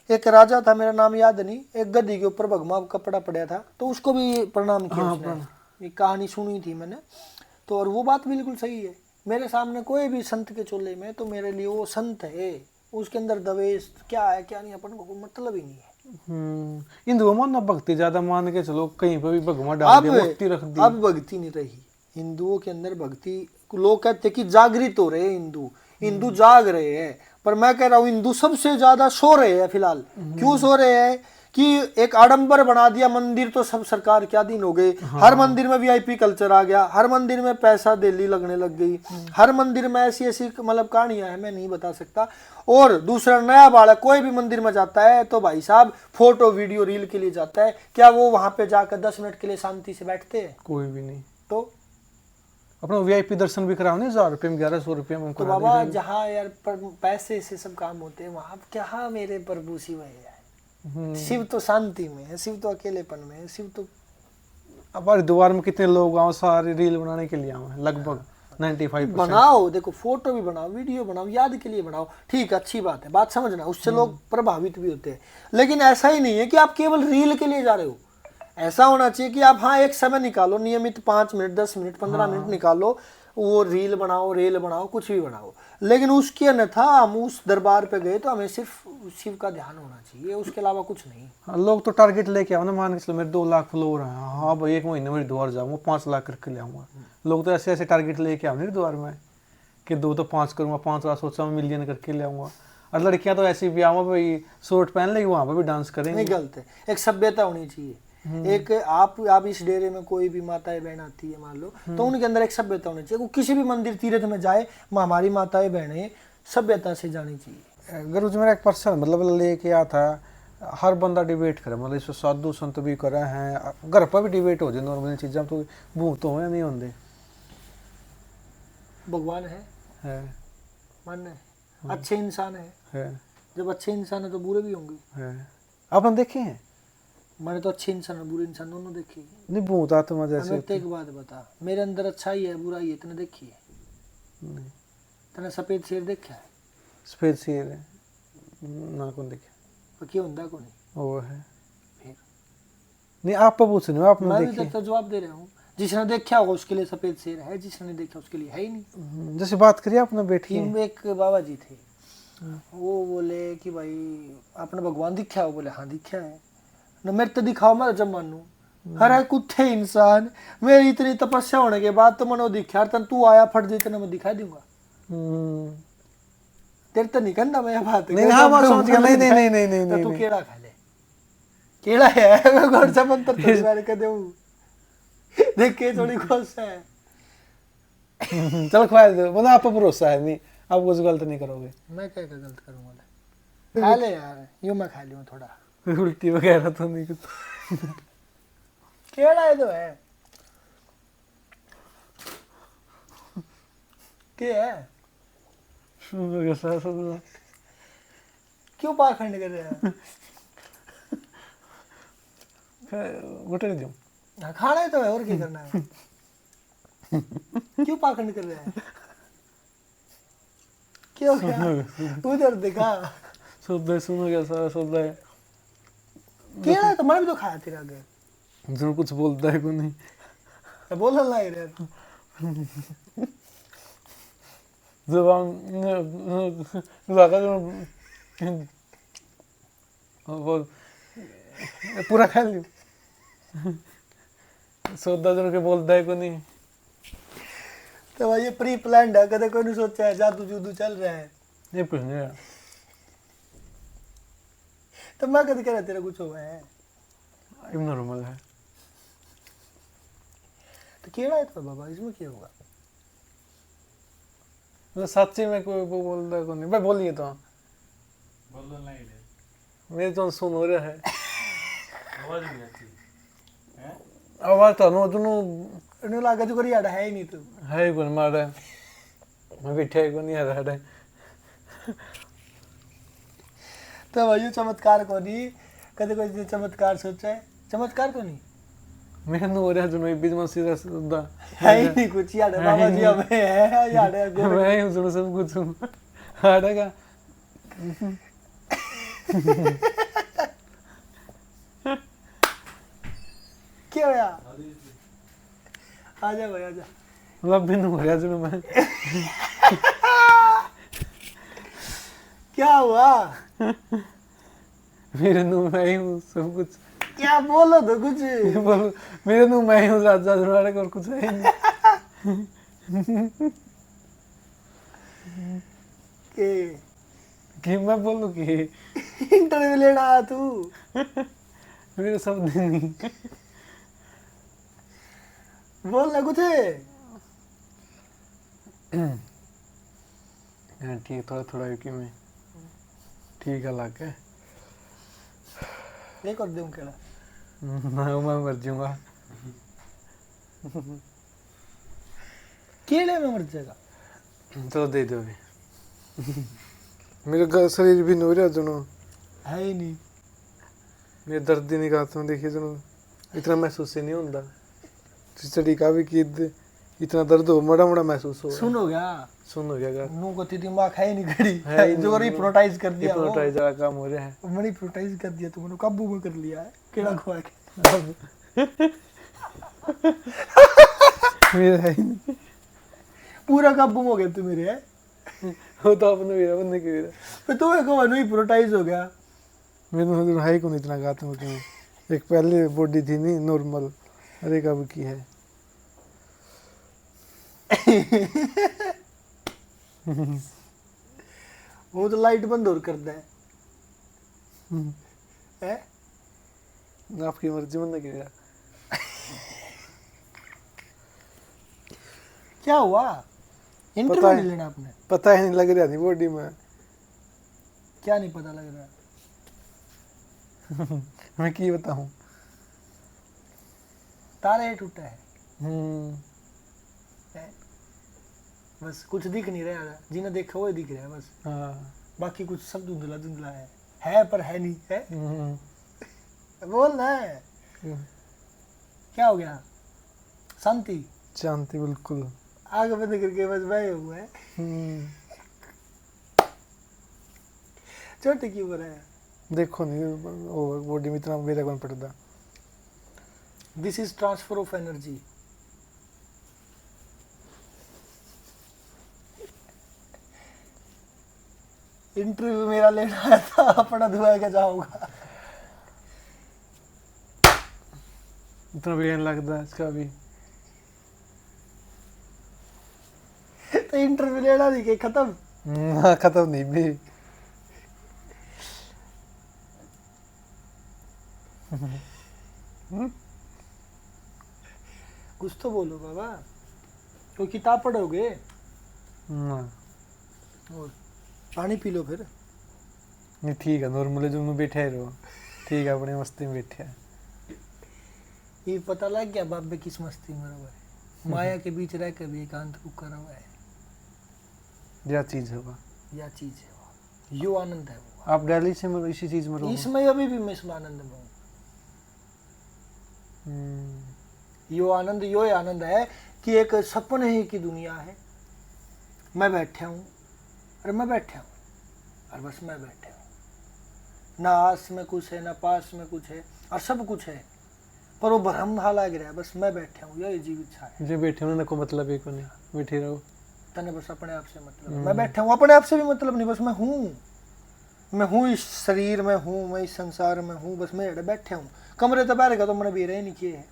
एक राजा था, मेरा नाम याद नहीं, एक गद्दी के ऊपर भगमा कपड़ा पड़ा था, तो उसको भी प्रणाम किया उसने। ये कहानी सुनी थी मैंने तो, और वो बात बिल्कुल सही है। मेरे सामने कोई भी संत के चोले में, तो मेरे लिए वो संत है, उसके अंदर दवेश क्या है क्या नहीं अपन को कोई मतलब ही नहीं है। हिंदुओं में ना भक्ति ज्यादा मान के चलो, कहीं पर भी भगवान डाल दिया, मूर्ति रख दी। अब भक्ति नहीं रही हिंदुओं के अंदर। भक्ति लोग कहते कि जागृत हो रहे हिंदू, हिंदू जाग रहे हैं, पर मैं कह रहा हूँ हिंदू सबसे ज्यादा सो रहे हैं फिलहाल। क्यों सो रहे हैं कि एक आडंबर बना दिया मंदिर, तो सब सरकार क्या दिन हो गए। हर मंदिर में वीआईपी कल्चर आ गया, हर मंदिर में पैसा दिल्ली लगने लग गई, हर मंदिर में ऐसी ऐसी मतलब कहानियां हैं, मैं नहीं बता सकता। और दूसरा, नया बालक कोई भी मंदिर में जाता है तो भाई साहब फोटो वीडियो रील के लिए जाता है, क्या वो वहां पे जाकर 10 मिनट के लिए शांति से बैठते हैं? कोई भी नहीं। तो अपना वीआईपी दर्शन भी कराओ, नहीं 1000 रुपये में 1100 रुपये में तो बाबा जहाँ यार पैसे से सब काम होते हैं, वहां क्या मेरे प्रभु शिव है यार। शिव तो शांति में है, शिव तो अकेलेपन में है, शिव तो। अब हरिद्वार में कितने लोग आओ सारे रील बनाने के लिए आए, लगभग 95%। बनाओ, देखो फोटो भी बनाओ, वीडियो बनाओ, याद के लिए बनाओ, ठीक अच्छी बात है, बात समझना, उससे लोग प्रभावित भी होते हैं। लेकिन ऐसा ही नहीं है कि आप केवल रील के लिए जा रहे हो। ऐसा होना चाहिए कि आप हाँ एक समय निकालो, नियमित 5 मिनट 10 मिनट 15 मिनट निकालो, वो रील बनाओ, रेल बनाओ, कुछ भी बनाओ। लेकिन उसके अन्यथा हम उस दरबार पे गए तो हमें सिर्फ शिव का ध्यान होना चाहिए, उसके अलावा कुछ नहीं। हाँ, लोग तो टारगेट लेके आओ ना, मान के चलो मेरे 2 लाख फॉलोअर हैं, हाँ भाई 1 महीने में हरिद्वार जाऊंगा 5 लाख करके ले आऊंगा। लोग तो ऐसे ऐसे टारगेट लेके आओ हरिद्वार में कि 2 तो 5 करूंगा, 5 लाख सोचा मैं मिलियन करके ले आऊंगा। और लड़कियां तो ऐसी भी आओ भाई शॉर्ट पहन लेगी, वहां पर भी डांस करेंगे। नहीं गलत है, एक सभ्यता होनी चाहिए। एक आप इस डेरे में कोई भी माताएं बहन आती है मान लो, तो उनके अंदर एक सभ्यता होनी चाहिए। वो किसी भी मंदिर तीर्थ में जाए, हमारी माताएं बहनें सभ्यता से जानी चाहिए। गुरु जी मेरा एक पर्सन मतलब लेके आया था, हर बंदा डिबेट करे, मतलब इसमें साधु संत भी करे हैं, घर पर भी डिबेट हो जाए नॉर्मल चीज़ें, तो भूत हो या नहीं होंगे? भगवान है मानना है, अच्छे इंसान है। जब अच्छे इंसान है तो बुरे भी होंगे। आपने देखे हैं? मैंने तो अच्छे इंसान और बुरे इंसान दोनों देखे। नहीं भूत आत्मा जैसे तो एक बात बता, मेरे अंदर अच्छाई है बुराई है, तूने देखी है? तूने सफेद शेर देखा है? सफेद शेर है ना, कौन देखे? तो क्यों होता को नहीं? वो है फिर नहीं, आप पर पूछ रहे हो, आपने मैं देखी? भी तो जवाब दे रहा हूँ, जिसने देखा होगा उसके लिए सफेद शेर है, जिसने नहीं देखा उसके लिए है ही नहीं। जैसे बात करिए अपना बेटी, एक बाबा जी थे, वो बोले कि भाई आपने भगवान दिखा हो? बोले हाँ दिखा है। न मेरे तो दिखाओ, मैं जब मानू। अरे कुत्ते इंसान, मेरी इतनी तपस्या होने के बाद तो मैंने वो दिखा, तन तू आया फट जी तेने मैं दिखा दूंगा। तेरे तो नहीं करना मैं बात नहीं, हाँ मैं समझ गया। नहीं नहीं नहीं नहीं नहीं तो नहीं, तू केड़ा खा ले, केड़ा है मैं कौन सा मंत्र तेरे बारे कर दूं, देख के थोड़ी खुश है। चल खा दो, मतलब आप पर भरोसा है, नहीं आप कुछ गलत नहीं करोगे। मैं क्या गलत करूंगा? खा ले यार, यूं मैं खा लूं थोड़ा, उल्टी वगैरह तो नहीं कुछ? केड़ा है तो है, क्या है? क्यों पाखंड कर रहे हैं? गुटे दूं? हाँ, खाना ही तो है, और क्या करना है? क्यों पाखंड कर रहे हैं? क्यों क्या? उधर देखा, सुध सुनो क्या सारा सुध है। क्या है तो मैंने भी तो खाया तेरे आगे। जरूर कुछ बोलता है को नहीं, तो बोलने लग रहे हैं। जबान वो पूरा खा लियो, सौदा जरूर के बोलता है को नहीं। तो भाई ये प्री प्लान्ड है, कदे कोई नहीं सोचा है, जादू जूदू चल रहा है। ये कुछ नहीं है, तो मैं कद कह रहा तेरा कुछ हुआ है? नॉर्मल है। तो केड़ा है तो बाबा, इसमें क्या होगा? मतलब सच्ची में कोई वो बोलता है को नहीं। भाई बोलिए तो, बोलो नहीं रे, मेरे तो सुन हो रहा है आवाज नहीं आती है। आवाज तो नो दोनों इन्हें लगा जो करी है ही नहीं तू। है कौन मारा, मैं बैठे को नहीं आ रहा है। तो भाई ये चमत्कार को नहीं, कदे कोई चमत्कार सोचा है? चमत्कार को नहीं मैं नो हो रहा दोनों बीच में सीधा सुधा है ही नहीं कुछ। यार बाबा जी हमें है यार, मैं हूँ सुनो सब कुछ हूँ हाड़ेगा। क्या हो यार? आजा भाई आजा। मतलब भी हो रहा दोनों मैं क्या हुआ? मेरे नु मैं हूँ सब कुछ। क्या बोलो तो कुछ। बोलो मेरे नु मैं हूँ राजा दुराड़े और कुछ है नहीं। के कि मैं बोलूं कि इंटरव्यू लेना आया तू। मेरे शब्द नहीं। बोलना कुछ है। हाँ ठीक, थोड़ा थोड़ा कि मैं ठीक है लग गया। एक और दूं केड़ा। मैं मर जाऊंगा। केड़े में मर जाएगा। तो दे दो अभी। मेरा शरीर भी नो रहा दोनों, है ही नहीं। मेरे दर्द ही नहीं गाता हूँ, देखिए दोनों इतना महसूस ही नहीं होता। खिचड़ी का भी कि इतना दर्द हो मड़ा मड़ा महसूस हो। सुन हो गया। सुन हो गया नू को दिमाग है ही नहीं खड़ी है ही जो नहीं। रिप्रोटाइज कर दिया वो। हिप्नोटाइज वाला काम हो रहा है। मनी प्रोटाइज कर दिया तुमने, काबू में कर लिया है। केड़ा खुआ के मेरा है ही नहीं। पूरा काबू में हो गया तू मेरे है। वो तो अपने मेरा बनने के मेरा फिर तुम्हें कहो नहीं प्रोटाइज हो गया। मेरे तो हाई को नहीं इतना गाता हूँ क्यों। एक पहले बॉडी थी नहीं नॉर्मल, अरे कब की है। वो तो लाइट बंद और कर दे है। आपकी मर्जी बनने के मेरा। क्या हुआ। इंटरव्यू नहीं लेना आपने। पता ही नहीं लग रहा थी बॉडी में। क्या नहीं पता लग रहा। मैं की बताऊं। तारे टूटा है। हम्म। बस कुछ दिख नहीं रहा, जिन्हें देखा वो दिख रहा है बस। हाँ। बाकी कुछ सब धुंधला धुंधला है पर है नहीं है। बोल ना है। क्या हो गया। शांति शांति बिल्कुल। आग बंद करके बस बैठे हुए है। छोटे क्यों रहा है। देखो नहीं बॉडी में इतना मेरा कौन पड़ता। This is transfer of energy. Interview मेरा लेना आया था, अपना धुआ के जाऊंगा। इतना भी नहीं लगता है इसका भी। तो इंटरव्यू लेना नहीं के खत्म। हाँ खत्म नहीं भी। कुछ तो बोलो बाबा। कोई किताब पढ़ोगे और पानी पी लो फिर। नहीं ठीक है नॉर्मली जो मैं बैठे रहो ठीक है अपनी मस्ती में बैठे है। ये पता लग गया बाबे किस मस्ती में रहा है। माया के बीच रह कर भी एकांत को करा हुआ है। क्या चीज है वो। यह चीज है वो, यो आनंद है वो। आप दिल्ली से मतलब इसी चीज में रहो। इसमें अभी भी मैं इसमें आनंद में हूँ। यो आनंद यो आनंद है कि एक सपने ही की दुनिया है। मैं बैठा हूँ, अरे मैं बैठा हूँ और बस मैं बैठा हूँ। ना आस में कुछ है ना पास में कुछ है और सब कुछ है पर वो भ्रम धा लग रहा है। बस मैं बैठा हूँ, यही जीव इच्छा है। जो बैठे होने को मतलब ही को नहीं बैठे रहो। तने बस अपने आप से मतलब है। मैं बैठा हूँ, अपने आप से भी मतलब नहीं। बस मैं हूँ इस शरीर में हूँ, मैं इस संसार में हूँ। बस मैं बैठे हूँ। कमरे तो बाहर का तो मैंने भी रहे नहीं किए है।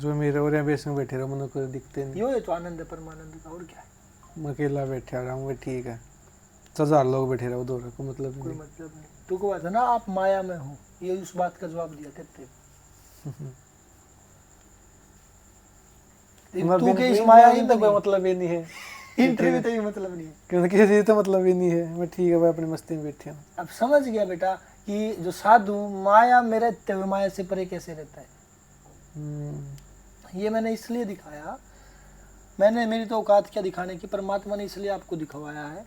जो मेरे और यहाँ बेस में बैठे रहो मन को दिखते नहीं। यो है तो आनंद है परमानंद का, और क्या है। मैं अकेला बैठा रहा हूँ ठीक है। 1000 लोग बैठे रहो दो को मतलब कोई नहीं। मतलब नहीं। तू को बात है ना आप माया में हो, ये उस बात का जवाब दिया करते। तू के इस माया ही तो कोई मतलब ही नहीं है। इंटरव्यू तो ही मतलब नहीं है। क्योंकि किसी तो मतलब ही नहीं है। मैं ठीक है भाई अपनी मस्ती में बैठे हूँ। अब समझ गया बेटा कि जो साधु माया में रहते हुए माया से परे कैसे रहता है। ये मैंने इसलिए दिखाया, मैंने मेरी तो औकात क्या दिखाने की, परमात्मा ने इसलिए आपको दिखवाया है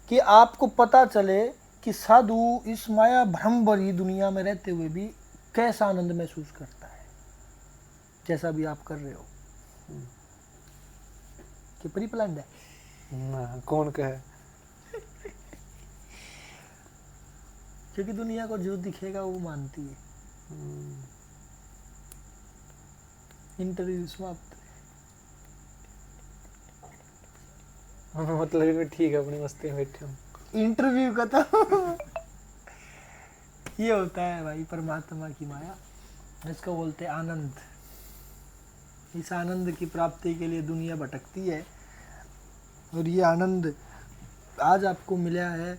कि आपको पता चले कि साधु इस माया भ्रम भरी दुनिया में रहते हुए भी कैसा आनंद महसूस करता है, जैसा भी आप कर रहे हो। कि प्री प्लान्ड है ना कौन कहे। क्योंकि दुनिया को जो दिखेगा वो मानती है। इंटरव्यू समाप्त। मतलब ठीक है अपनी मस्ती में बैठे हूँ। इंटरव्यू का तो ये होता है भाई परमात्मा की माया, इसको बोलते हैं आनंद। इस आनंद की प्राप्ति के लिए दुनिया भटकती है और ये आनंद आज आपको मिला है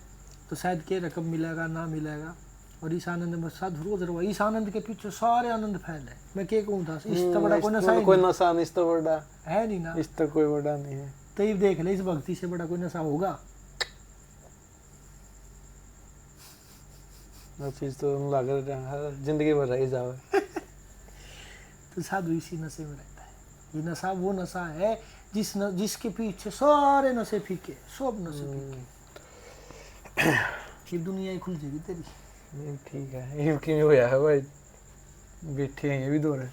तो शायद के रकम मिलेगा ना मिलेगा। और इस आनंद में साथ रोज रहो, इस आनंद के पीछे सारे आनंद फैल है। मैं क्या कहूँ था, इस तो बड़ा कोई नशा ही कोई नहीं नशा नहीं, इस तो बड़ा है नहीं ना। इस तो कोई बड़ा नहीं है। तो ये देख ले, इस भक्ति से बड़ा कोई नशा होगा? वो चीज तो लग रहा जिंदगी भर रह जावे। तो साधु इसी नशे में रहता है। ये नशा वो नशा है जिसके पीछे सारे नशे फीके, सब नशे फीके। ये दुनिया ही खुल जाएगी तेरी। नहीं ठीक है, ये क्यों होया है भाई, बैठे हैं ये भी दो रहे।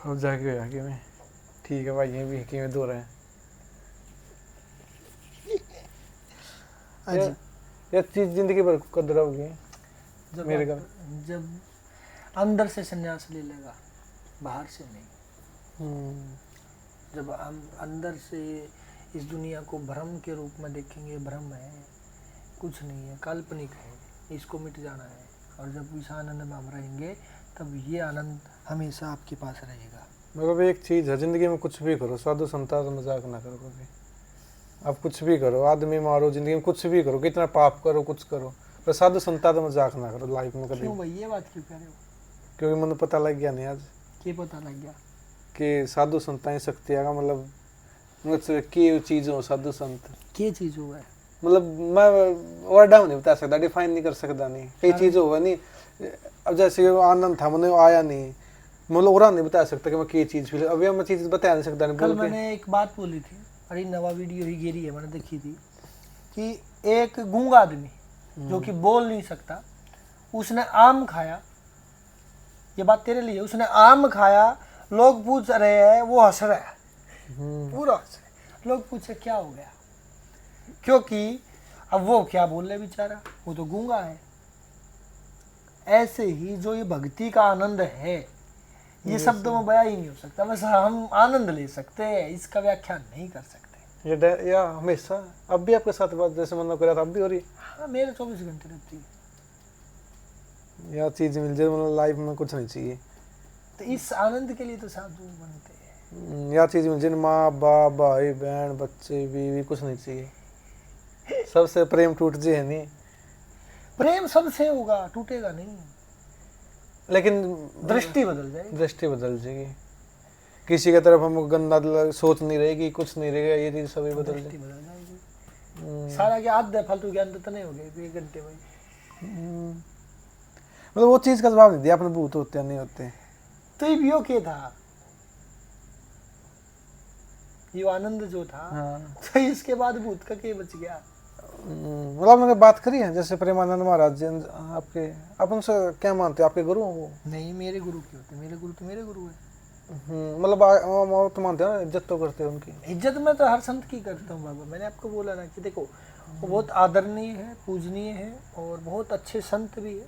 अब जाके होया कि मैं ठीक है भाई, ये भी कि मैं दो रहे हैं। ये चीज जिंदगी भर कदर होगी मेरे का। जब अंदर से संन्यास ले लेगा, बाहर से नहीं। जब हम अंदर से इस दुनिया को भ्रम के रूप में देखेंगे, भ्रम है, कुछ नहीं है, काल्पनिक है, इसको मिट जाना है। और जब इस आनंद में हम रहेंगे तब ये आनंद हमेशा आपके पास रहेगा। मतलब एक चीज है, जिंदगी में कुछ भी करो, साधु संता तो मजाक ना करो कभी। आप कुछ भी करो, आदमी मारो, जिंदगी में कुछ भी करो, कितना पाप करो, कुछ करो, पर साधु संता तो मजाक ना करो लाइफ में कभी। क्यों भाई, ये बात क्यों कह रहे हो? क्योंकि मुझे पता लग गया नहीं आज क्या पता लग गया? कि साधु संतां ही शक्ति आगा, मतलब की चीज हो साधु संत, क्या चीज हुआ है? मतलब मैं वर्ड नहीं बता सकता, डिफाइन नहीं कर सकता, नहीं कई चीज हुआ नहीं। अब जैसे आनंद था, मैंने आया नहीं, मतलब और नहीं बता सकता कि मैं की चीज फील, अभी मैं चीज बता नहीं सकता। नहीं कल बोल के मैंने एक बात बोली थी, अरे नवा वीडियो ही गिरी है, मैंने देखी थी कि एक गूंगा आदमी जो कि बोल नहीं सकता, उसने आम खाया। ये बात तेरे लिए, उसने आम खाया, लोग पूछ रहे हैं, वो हंस रहा है, पूरा हंस रहा है। लोग पूछे क्या हो गया, क्योंकि अब वो क्या बोल रहे बेचारा, वो तो गूंगा है। ऐसे ही जो ये भक्ति का आनंद है, ये शब्दों में बयां ही नहीं हो सकता, बस हम आनंद ले सकते हैं, इसका व्याख्यान नहीं कर सकते। ये या हमेशा अब भी आपके साथ बात जैसे मतलब कर रहा था, अब भी हो रही? हाँ, मेरे 24 घंटे रहती है। या चीज मिल जाए, मतलब लाइफ में कुछ नहीं चाहिए। तो इस आनंद के लिए तो साधु बनते हैं। या चीज मिल जाए, माँ बाप, भाई बहन, बच्चे, बीवी, कुछ नहीं चाहिए। सबसे प्रेम टूट जाए नहीं, प्रेम सबसे होगा, टूटेगा नहीं, लेकिन दृष्टि बदल जाएगी। दृष्टि बदल जाएगी, किसी की तरफ हम गंदा सोच नहीं रहेगी, कुछ नहीं रहेगा, ये चीज सभी बदल दृष्टि जाएगी। बदल जाएगी। सारा क्या आधे फालतू ज्ञान तो नहीं हो गए 1 घंटे में। मतलब वो चीज का जवाब नहीं दिया अपने, भूत होते हैं नहीं होते। तो ये भी ओके था, ये आनंद जो था। हाँ। तो इसके बाद भूत का क्या बच गया? मतलब मैंने बात करी है, जैसे प्रेमानंद महाराज जी आपके, आप उनसे क्या मानते हो, आपके गुरु हो वो? नहीं, मेरे गुरु क्यों होते? मेरे गुरु तो मेरे गुरु है। मतलब तो मानते हो ना, इज्जत तो करते हो उनकी? इज्जत मैं तो हर संत की करता हूँ बाबा। मैंने आपको बोला ना कि देखो, वो बहुत आदरणीय है, पूजनीय है, और बहुत अच्छे संत भी है,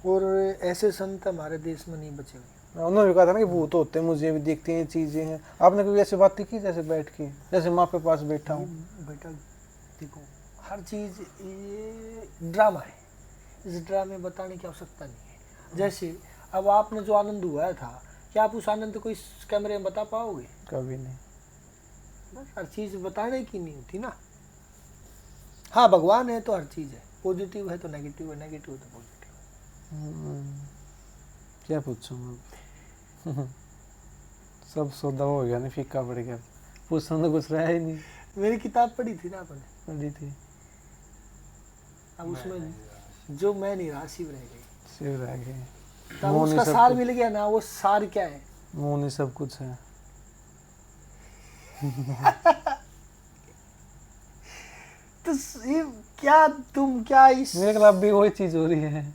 और ऐसे संत हमारे देश में नहीं बचे हुए। उन्होंने भी कहा था ना कि भूत होते हैं, मुझे भी देखती हैं चीजें हैं। आपने कोई ऐसी बात की जैसे बैठ के, जैसे माँ के पास बैठा हूँ? बेटा देखो, हर चीज ये ड्रामा है, इस ड्रामे बताने की आवश्यकता नहीं है। जैसे अब आपने जो आनंद हुआ था, क्या आप उस आनंद को इस कैमरे में बता पाओगे? कभी नहीं। बस हर चीज बताने की नहीं होती ना। हाँ, भगवान है तो हर चीज है, पॉजिटिव है तो नेगेटिव है, नेगेटिव है तो पॉजिटिव है। क्या पूछूं मैं? सब सौदा हो गया, नहीं फीका पड़ गया, पूछना तो कुछ रहा ही नहीं। मेरी किताब पढ़ी थी ना आपने? पढ़ी थी। अब उसमें जो मैं नहीं रहा, शिव रह गई। शिव रह गए, तब उसका सार मिल गया ना। वो सार क्या है? मोह नहीं सब कुछ है। तो ये क्या, तुम क्या इस, मेरे खिलाफ भी वही चीज हो रही है।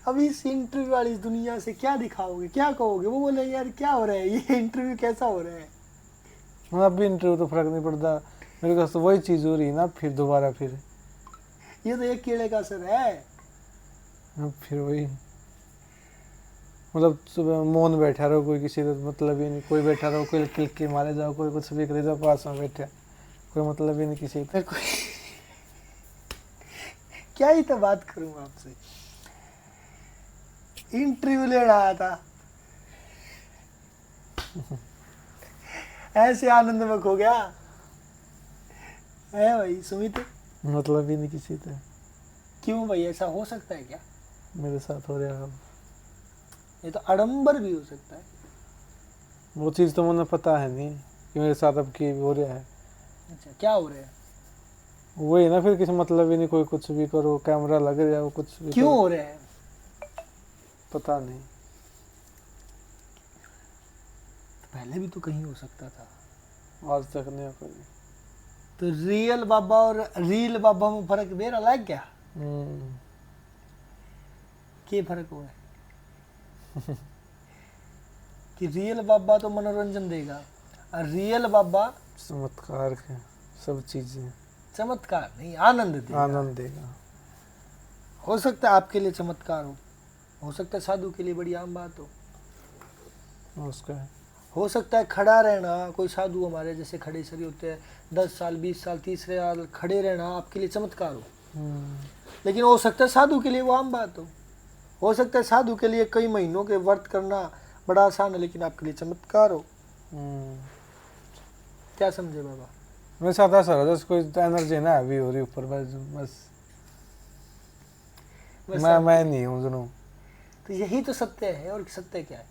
अब इस इंटरव्यू वाली दुनिया से क्या दिखाओगे, क्या कहोगे? वो बोले यार क्या हो रहा है, ये इंटरव्यू कैसा हो रहा है? अब भी इंटरव्यू तो फर्क नहीं पड़ता, मेरे पास तो वही चीज हो रही है ना, फिर दोबारा फिर ये तो एक कीड़े का असर है। अब फिर वही, मतलब सुबह मौन बैठा रहो, कोई किसी का मतलब ही नहीं, कोई बैठा रहो, कोई क्लिक के मारे जाओ, कोई कुछ भी करे जाओ, पास में बैठे, कोई मतलब ही नहीं किसी का। क्या ही तो बात करूं आपसे, इंटरव्यू लेने आया था, ऐसे आनंद में खो गया है भाई सुमित। मतलब ही नहीं किसी से। क्यों भाई, ऐसा हो सकता है क्या? मेरे साथ हो रहा है अब। ये तो आडंबर भी हो सकता है। वो चीज़ तो मुझे पता है नहीं कि मेरे साथ अब की हो रहा है। अच्छा, क्या हो रहा है? वही ना, फिर किसी मतलब ही नहीं, कोई कुछ भी करो, कैमरा लग रहा है, वो कुछ भी क्यों करो, हो रहा है? पता नहीं। पहले भी तो कहीं हो सकता था। आज तक नहीं हो कोई। तो रियल बाबा और रील बाबा में फर्क बेरा लग गया? क्या फर्क हुआ है? कि रियल बाबा तो मनोरंजन देगा और रियल बाबा चमत्कार के सब चीजें, चमत्कार नहीं, आनंद देगा। आनंद देगा। हो सकता है आपके लिए चमत्कार हो सकता है साधु के लिए बड़ी आम बात उसका है। हो सकता है खड़ा रहना, कोई साधु हमारे जैसे खड़े शरीर होते हैं 10 साल 20 साल 30 साल खड़े रहना आपके लिए चमत्कार हो। लेकिन हो सकता है साधु के लिए वो आम बात हो सकता है साधु के लिए कई महीनों के व्रत करना बड़ा आसान है, लेकिन आपके लिए चमत्कार हो। क्या समझे बाबा? मेरे साथ ऐसा हो जैसे कोई एनर्जी ना अभी हो रही ऊपर, बस मैं नहीं हूँ दोनों। तो यही तो सत्य है। और सत्य क्या है?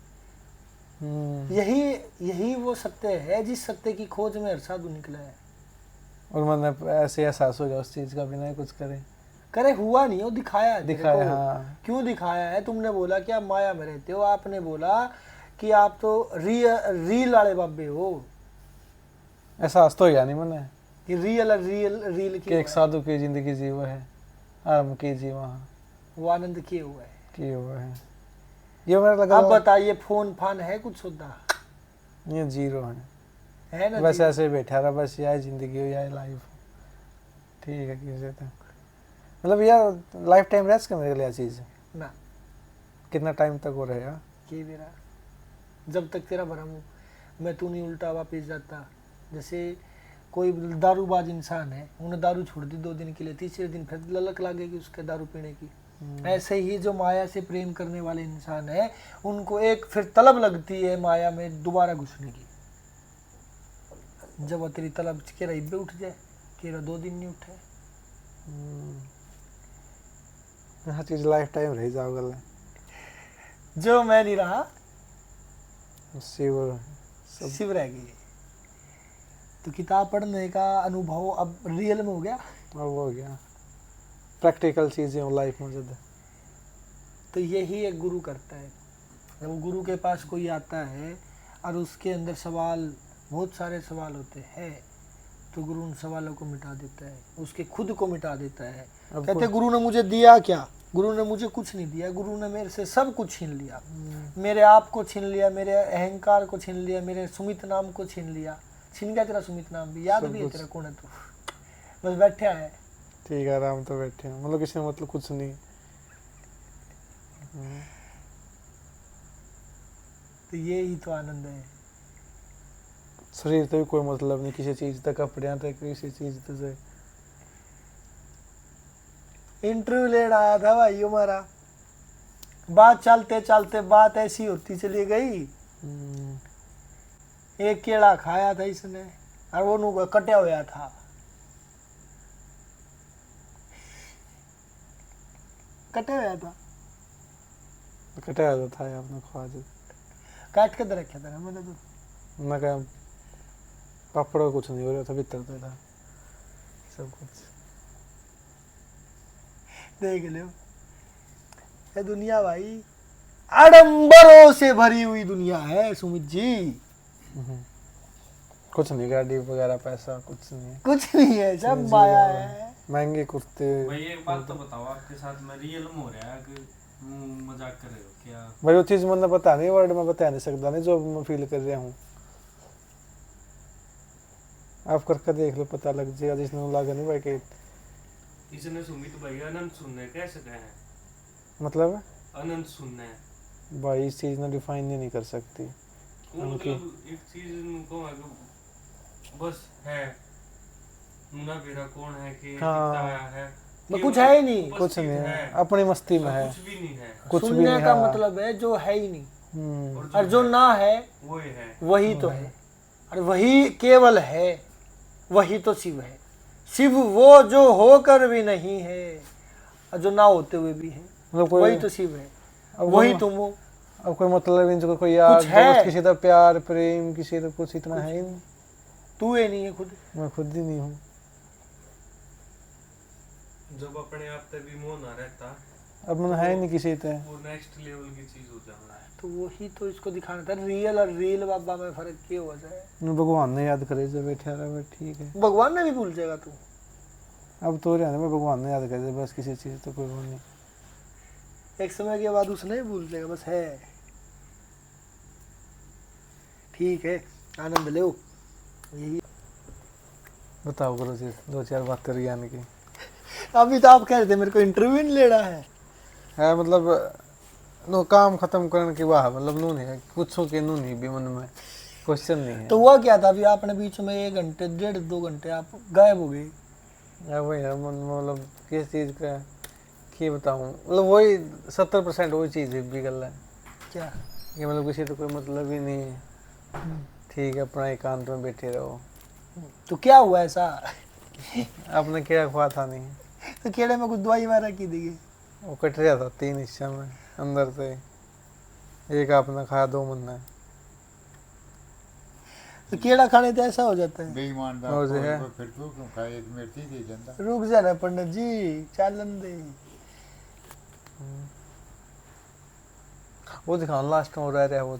यही वो सत्य है जिस सत्य की खोज में हर साधु निकला है। और मैंने ऐसे एहसास हो गया उस चीज का, बिना कुछ करे हुआ नहीं, वो दिखाया है। दिखाया। हाँ। क्यों दिखाया है? तुमने बोला कि आप माया में रहते हो, आपने बोला कि आप तो रील वाले बाबे हो। एहसास तो गया नहीं मैंने कि रील कि एक साधु की जिंदगी जी वो है, आराम की जी वहाँ वो आनंद किए हुआ है। किए हुआ है। ये मेरा लगा। अब बताइए फोन फान है कुछ होता? ये जीरो है ना? बस ऐसे बैठा रहा, बस यह जिंदगी हो, यह लाइफ ठीक है। किसी तो मतलब यार लाइफ टाइम रेस्ट का मेरे लिए चीज ना। कितना टाइम तक हो रहेगा? कि मेरा जब तक तेरा भरम हूँ मैं तू नहीं उल्टा वापिस जाता। जैसे कोई दारूबाज इंसान है, उन्हें दारू छोड़ दी 2 दिन के लिए, तीसरे दिन फिर ललक लागेगी उसके दारू पीने की। ऐसे ही जो माया से प्रेम करने वाले इंसान है, उनको एक फिर तलब लगती है माया में दोबारा घुसने की। जब वो तेरी तलब केरा इब्बे उठ जाए, केरा 2 दिन नहीं उठे। हर चीज लाइफ टाइम रह जाओगे। जो मैं नहीं रहा शिव रह गई। तो किताब पढ़ने का अनुभव अब रियल में हो गया। अब हो गया, प्रैक्टिकल चीजें लाइफ में ज्यादा। तो यही एक गुरु करता है। जब गुरु के पास कोई आता है और उसके अंदर सवाल, बहुत सारे सवाल होते हैं, तो गुरु उन सवालों को मिटा देता है, उसके खुद को मिटा देता है। कहते गुरु ने मुझे दिया क्या? गुरु ने मुझे कुछ नहीं दिया। गुरु ने मेरे से सब कुछ छीन लिया। मेरे आप को छीन लिया, मेरे अहंकार को छीन लिया, मेरे सुमित नाम को छीन लिया। छीन गया तेरा सुमित नाम भी, याद भी है तेरा कौन है तू? बस बैठा है। ठीक है, आराम तो बैठे हैं, मतलब किसी ने मतलब कुछ नहीं। तो ये ही तो आनंद है। शरीर तो भी कोई मतलब नहीं किसी चीज तक, कपड़े तक, किसी चीज से। इंटरव्यू लेने आया था भाई हमारा, बात चलते चलते बात ऐसी होती चली गई। एक केला खाया था इसने और वो नु कटा हुआ था। कटा हुआ था, कटा हुआ था आपने खा जो काट के रखा था मैंने तो। ना क्या पापड़ कुछ नहीं हो रहा था, भीतर तो था सब कुछ। देख लो ये दुनिया भाई आडंबरों से भरी हुई दुनिया है सुमित जी। कुछ नहीं, गाड़ी वगैरह पैसा कुछ नहीं, कुछ नहीं है, सब माया है। महंगे कुर्ते। भाई एक बात तो बताओ, आपके साथ में रियल में हो रहा है कि मजाक कर रहे हो क्या? भाई वो चीज मैंने बता नहीं, वर्ड में बता नहीं सकता नहीं जो मैं फील कर रहा हूँ। आप करके देख लो, पता लग जाएगा। जिसने लगा नहीं भाई कि इसने सुमित भाई अनंत सुनने कैसे कहे हैं? मतलब अनंत सुनने भाई इस चीज ने डिफाइन नहीं कर सकती। मतलब एक चीज को बस है मुना बेरा कौन है कि हाँ। है कुछ है ही नहीं, कुछ नहीं है, अपनी मस्ती में है, कुछ भी नहीं है। कुछ भी सुनने नहीं का है। मतलब है जो है ही नहीं। और जो ना है वो ही है। वही तो है, और वही केवल है, वही तो शिव है। शिव वो जो होकर भी नहीं है और जो ना होते हुए भी है, मतलब कोई वही तो शिव है, अब वही वो- तुम हो। अब कोई मतलब नहीं, जो कोई यार कुछ है। दोस्त, किसी का प्यार प्रेम, किसी का कुछ इतना है ही नहीं। तू ये नहीं है खुद। मैं खुद ही नहीं हूँ। जब अपने आप पे भी मोह ना रहता, अब मन है ही नहीं किसी पे। वो नेक्स्ट लेवल की चीज हो जाना है। तो वही तो इसको दिखाना था, रियल और रील बाबा में फर्क क्या हो जाए। भगवान ने याद करे जब बैठा रहा, ठीक है। भगवान ने भी भूल जाएगा तू। अब तो रहने में भगवान ने याद करे बस, किसी चीज तो कोई वो नहीं। एक समय के बाद उसने भी भूल जाएगा, बस है। ठीक है, आनंद लो। यही बताओ गुरु जी, दो चार बातें ज्ञान की। अभी तो आप कह रहे थे मेरे को इंटरव्यू नहीं लेना है। है मतलब नो काम खत्म करने के बाद, मतलब नू नहीं है पूछो के नू नहीं भी मन में क्वेश्चन नहीं है। तो हुआ क्या था अभी आपने बीच में 1 घंटे 1.5-2 घंटे आप गायब हो गए। वही है मन में, मतलब किस चीज का क्या बताऊं, मतलब वही 70% वही चीज है भी गल है क्या? कि मतलब किसी तो कोई मतलब ही नहीं है। ठीक है, अपना एकांत में बैठे रहो। तो क्या हुआ ऐसा? आपने क्या खुआ था नहीं, तो कीड़े में कुछ दवाई मारा की दी गई। वो कट रहा था 3 हिस्सा में अंदर से, एक आपने खाया 2 मन ने। तो कीड़ा खाने से ऐसा हो जाता है। बेईमान और जो है फिर तू क्यों खाए, एक मिर्ची दे जंदा। रुक जाना पंडित जी, चालन दे। वो दिखाओ लास्ट में वो रह रहा, वो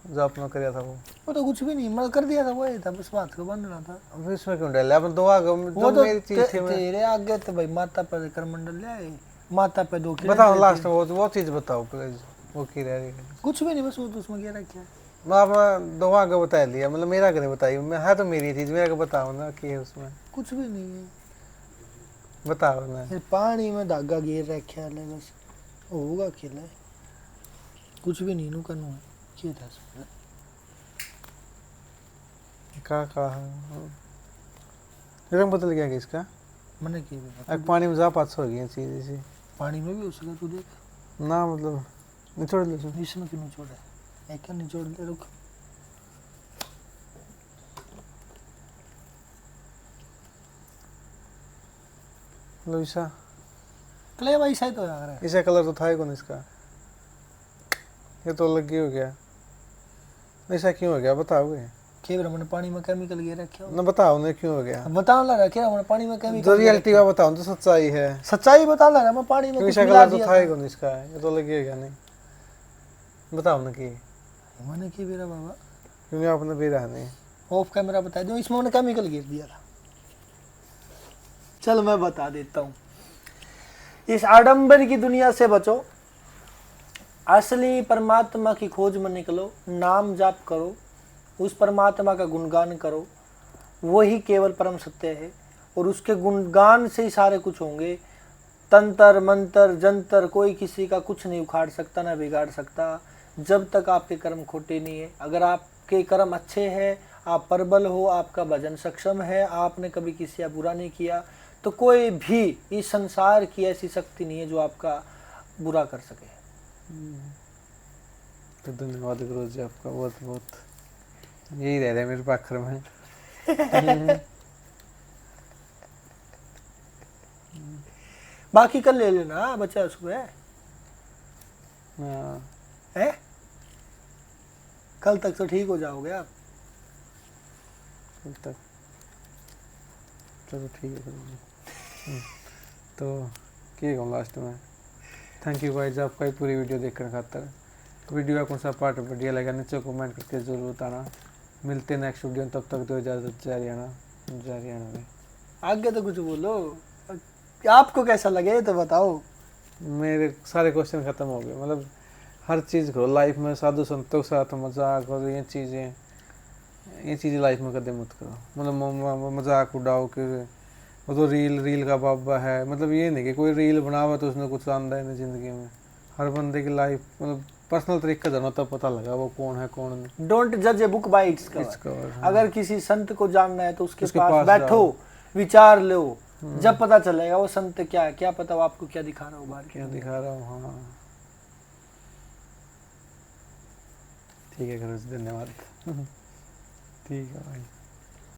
जो आपने कराया था वो तो कुछ भी नहीं, मैं कर दिया था, वो ही था, बस बात को बंधना था। वो इसमें क्यों डाले अपन दो आगे वो जो तो मेरी चीज थी मैं तेरे आगे तो भाई माता पे करमंडल ले आए, माता पे 2 कीड़े बताओ थे। लास्ट में वो चीज बताओ प्लीज, वो की रह रही है। कुछ भी नहीं, बस वो तो उसमें क्या रखा है। मैं आपने दो आगे बता लिया, मतलब मेरा आगे नहीं बताई, मैं है तो मेरी चीज, मेरा आगे बताओ ना कि है उसमें, कुछ भी नहीं है, बताओ ना। फिर पानी में धागा घेर रखा है, बस होगा खेला। कुछ भी नहीं नु कनु है क्या था इसमें? का रंग बदल गया किसका? मैंने की भी पता। अब पानी में जा पास हो गई चीज इसी पानी में भी हो सका, तू देख। ना, मतलब निचोड़ ले इसमें। इसमें क्यों निचोड़ा है? एक क्या निचोड़ दे, रुक। मतलब ऐसा क्ले भाई सही तो यार है। ऐसा कलर तो था ही कौन इसका, ये तो अलग ही हो गया। ऐसा क्यों हो गया बताओगे? खेबर हमने पानी में केमिकल गिर रखे हो। ना बताओ ना क्यों हो गया, बता ला रखे हमने पानी में जो केमिकल। रियलिटी का बताओ तो सच्चाई है। सच्चाई बता ला रहा मैं, पानी में क्यों कुछ ऐसा मिला कलर तो दिया था ही था। कौन इसका, ये तो अलग ही हो गया। नहीं बताओ ना कि मैंने की मेरा बाबा क्योंकि आपने भी रहा नहीं। ऑफ कैमरा बता दो, इसमें मैंने केमिकल गिर दिया था। चल मैं बता देता हूँ। इस आडंबर की दुनिया से बचो, असली परमात्मा की खोज में निकलो, नाम जाप करो, उस परमात्मा का गुणगान करो, वही केवल परम सत्य है और उसके गुणगान से ही सारे कुछ होंगे। तंत्र मंत्र जंतर कोई किसी का कुछ नहीं उखाड़ सकता ना बिगाड़ सकता, जब तक आपके कर्म खोटे नहीं है। अगर आपके कर्म अच्छे हैं, आप प्रबल हो, आपका भजन सक्षम है, आपने कभी किसी का बुरा नहीं किया, तो कोई भी इस संसार की ऐसी शक्ति नहीं है जो आपका बुरा कर सके। तो धन्यवाद गुरु जी आपका बहुत बहुत, यही रह रहा है मेरे पाखर में। बाकी कल ले लेना बच्चा सुबह हाँ, है, कल तक तो ठीक हो जाओगे आप। कल तक चलो ठीक है गुरु जी। तो क्या कहूँ लास्ट में, थैंक यू भाई आपका ही पूरी वीडियो देखने खातर। वीडियो का कौन सा पार्ट बढ़िया लगा नीचे कमेंट करके जरूर बताना। मिलते हैं नेक्स्ट वीडियो, तब तक दो इजाज़त। जय हरियाणा में आगे तो कुछ बोलो, आपको कैसा लगे तो बताओ। मेरे सारे क्वेश्चन खत्म हो गए, मतलब हर चीज़ करो लाइफ में, साधु संतों के साथ मजाक और ये चीज़ें लाइफ में कदम मत करो। मतलब मजाक उड़ाओ कि वो तो रील का बाबा है, मतलब ये नहीं कि कोई रील बनावा तो उसने कुछ आंदा है नहीं ज़िंदगी में। हर बंदे की लाइफ मतलब पर्सनल तरीका जाना तब पता लगा वो कौन है कौन नहीं। डोंट जज a book by its cover. अगर किसी संत को जानना है तो उसके पास बैठो, विचार लो, जब पता चलेगा वो संत क्या है। क्या पता वो आपको क्या दिखा रहा हो, बाहर क्या दिखा रहा हूँ। हाँ ठीक है गुरु जी, धन्यवाद। ठीक है भाई।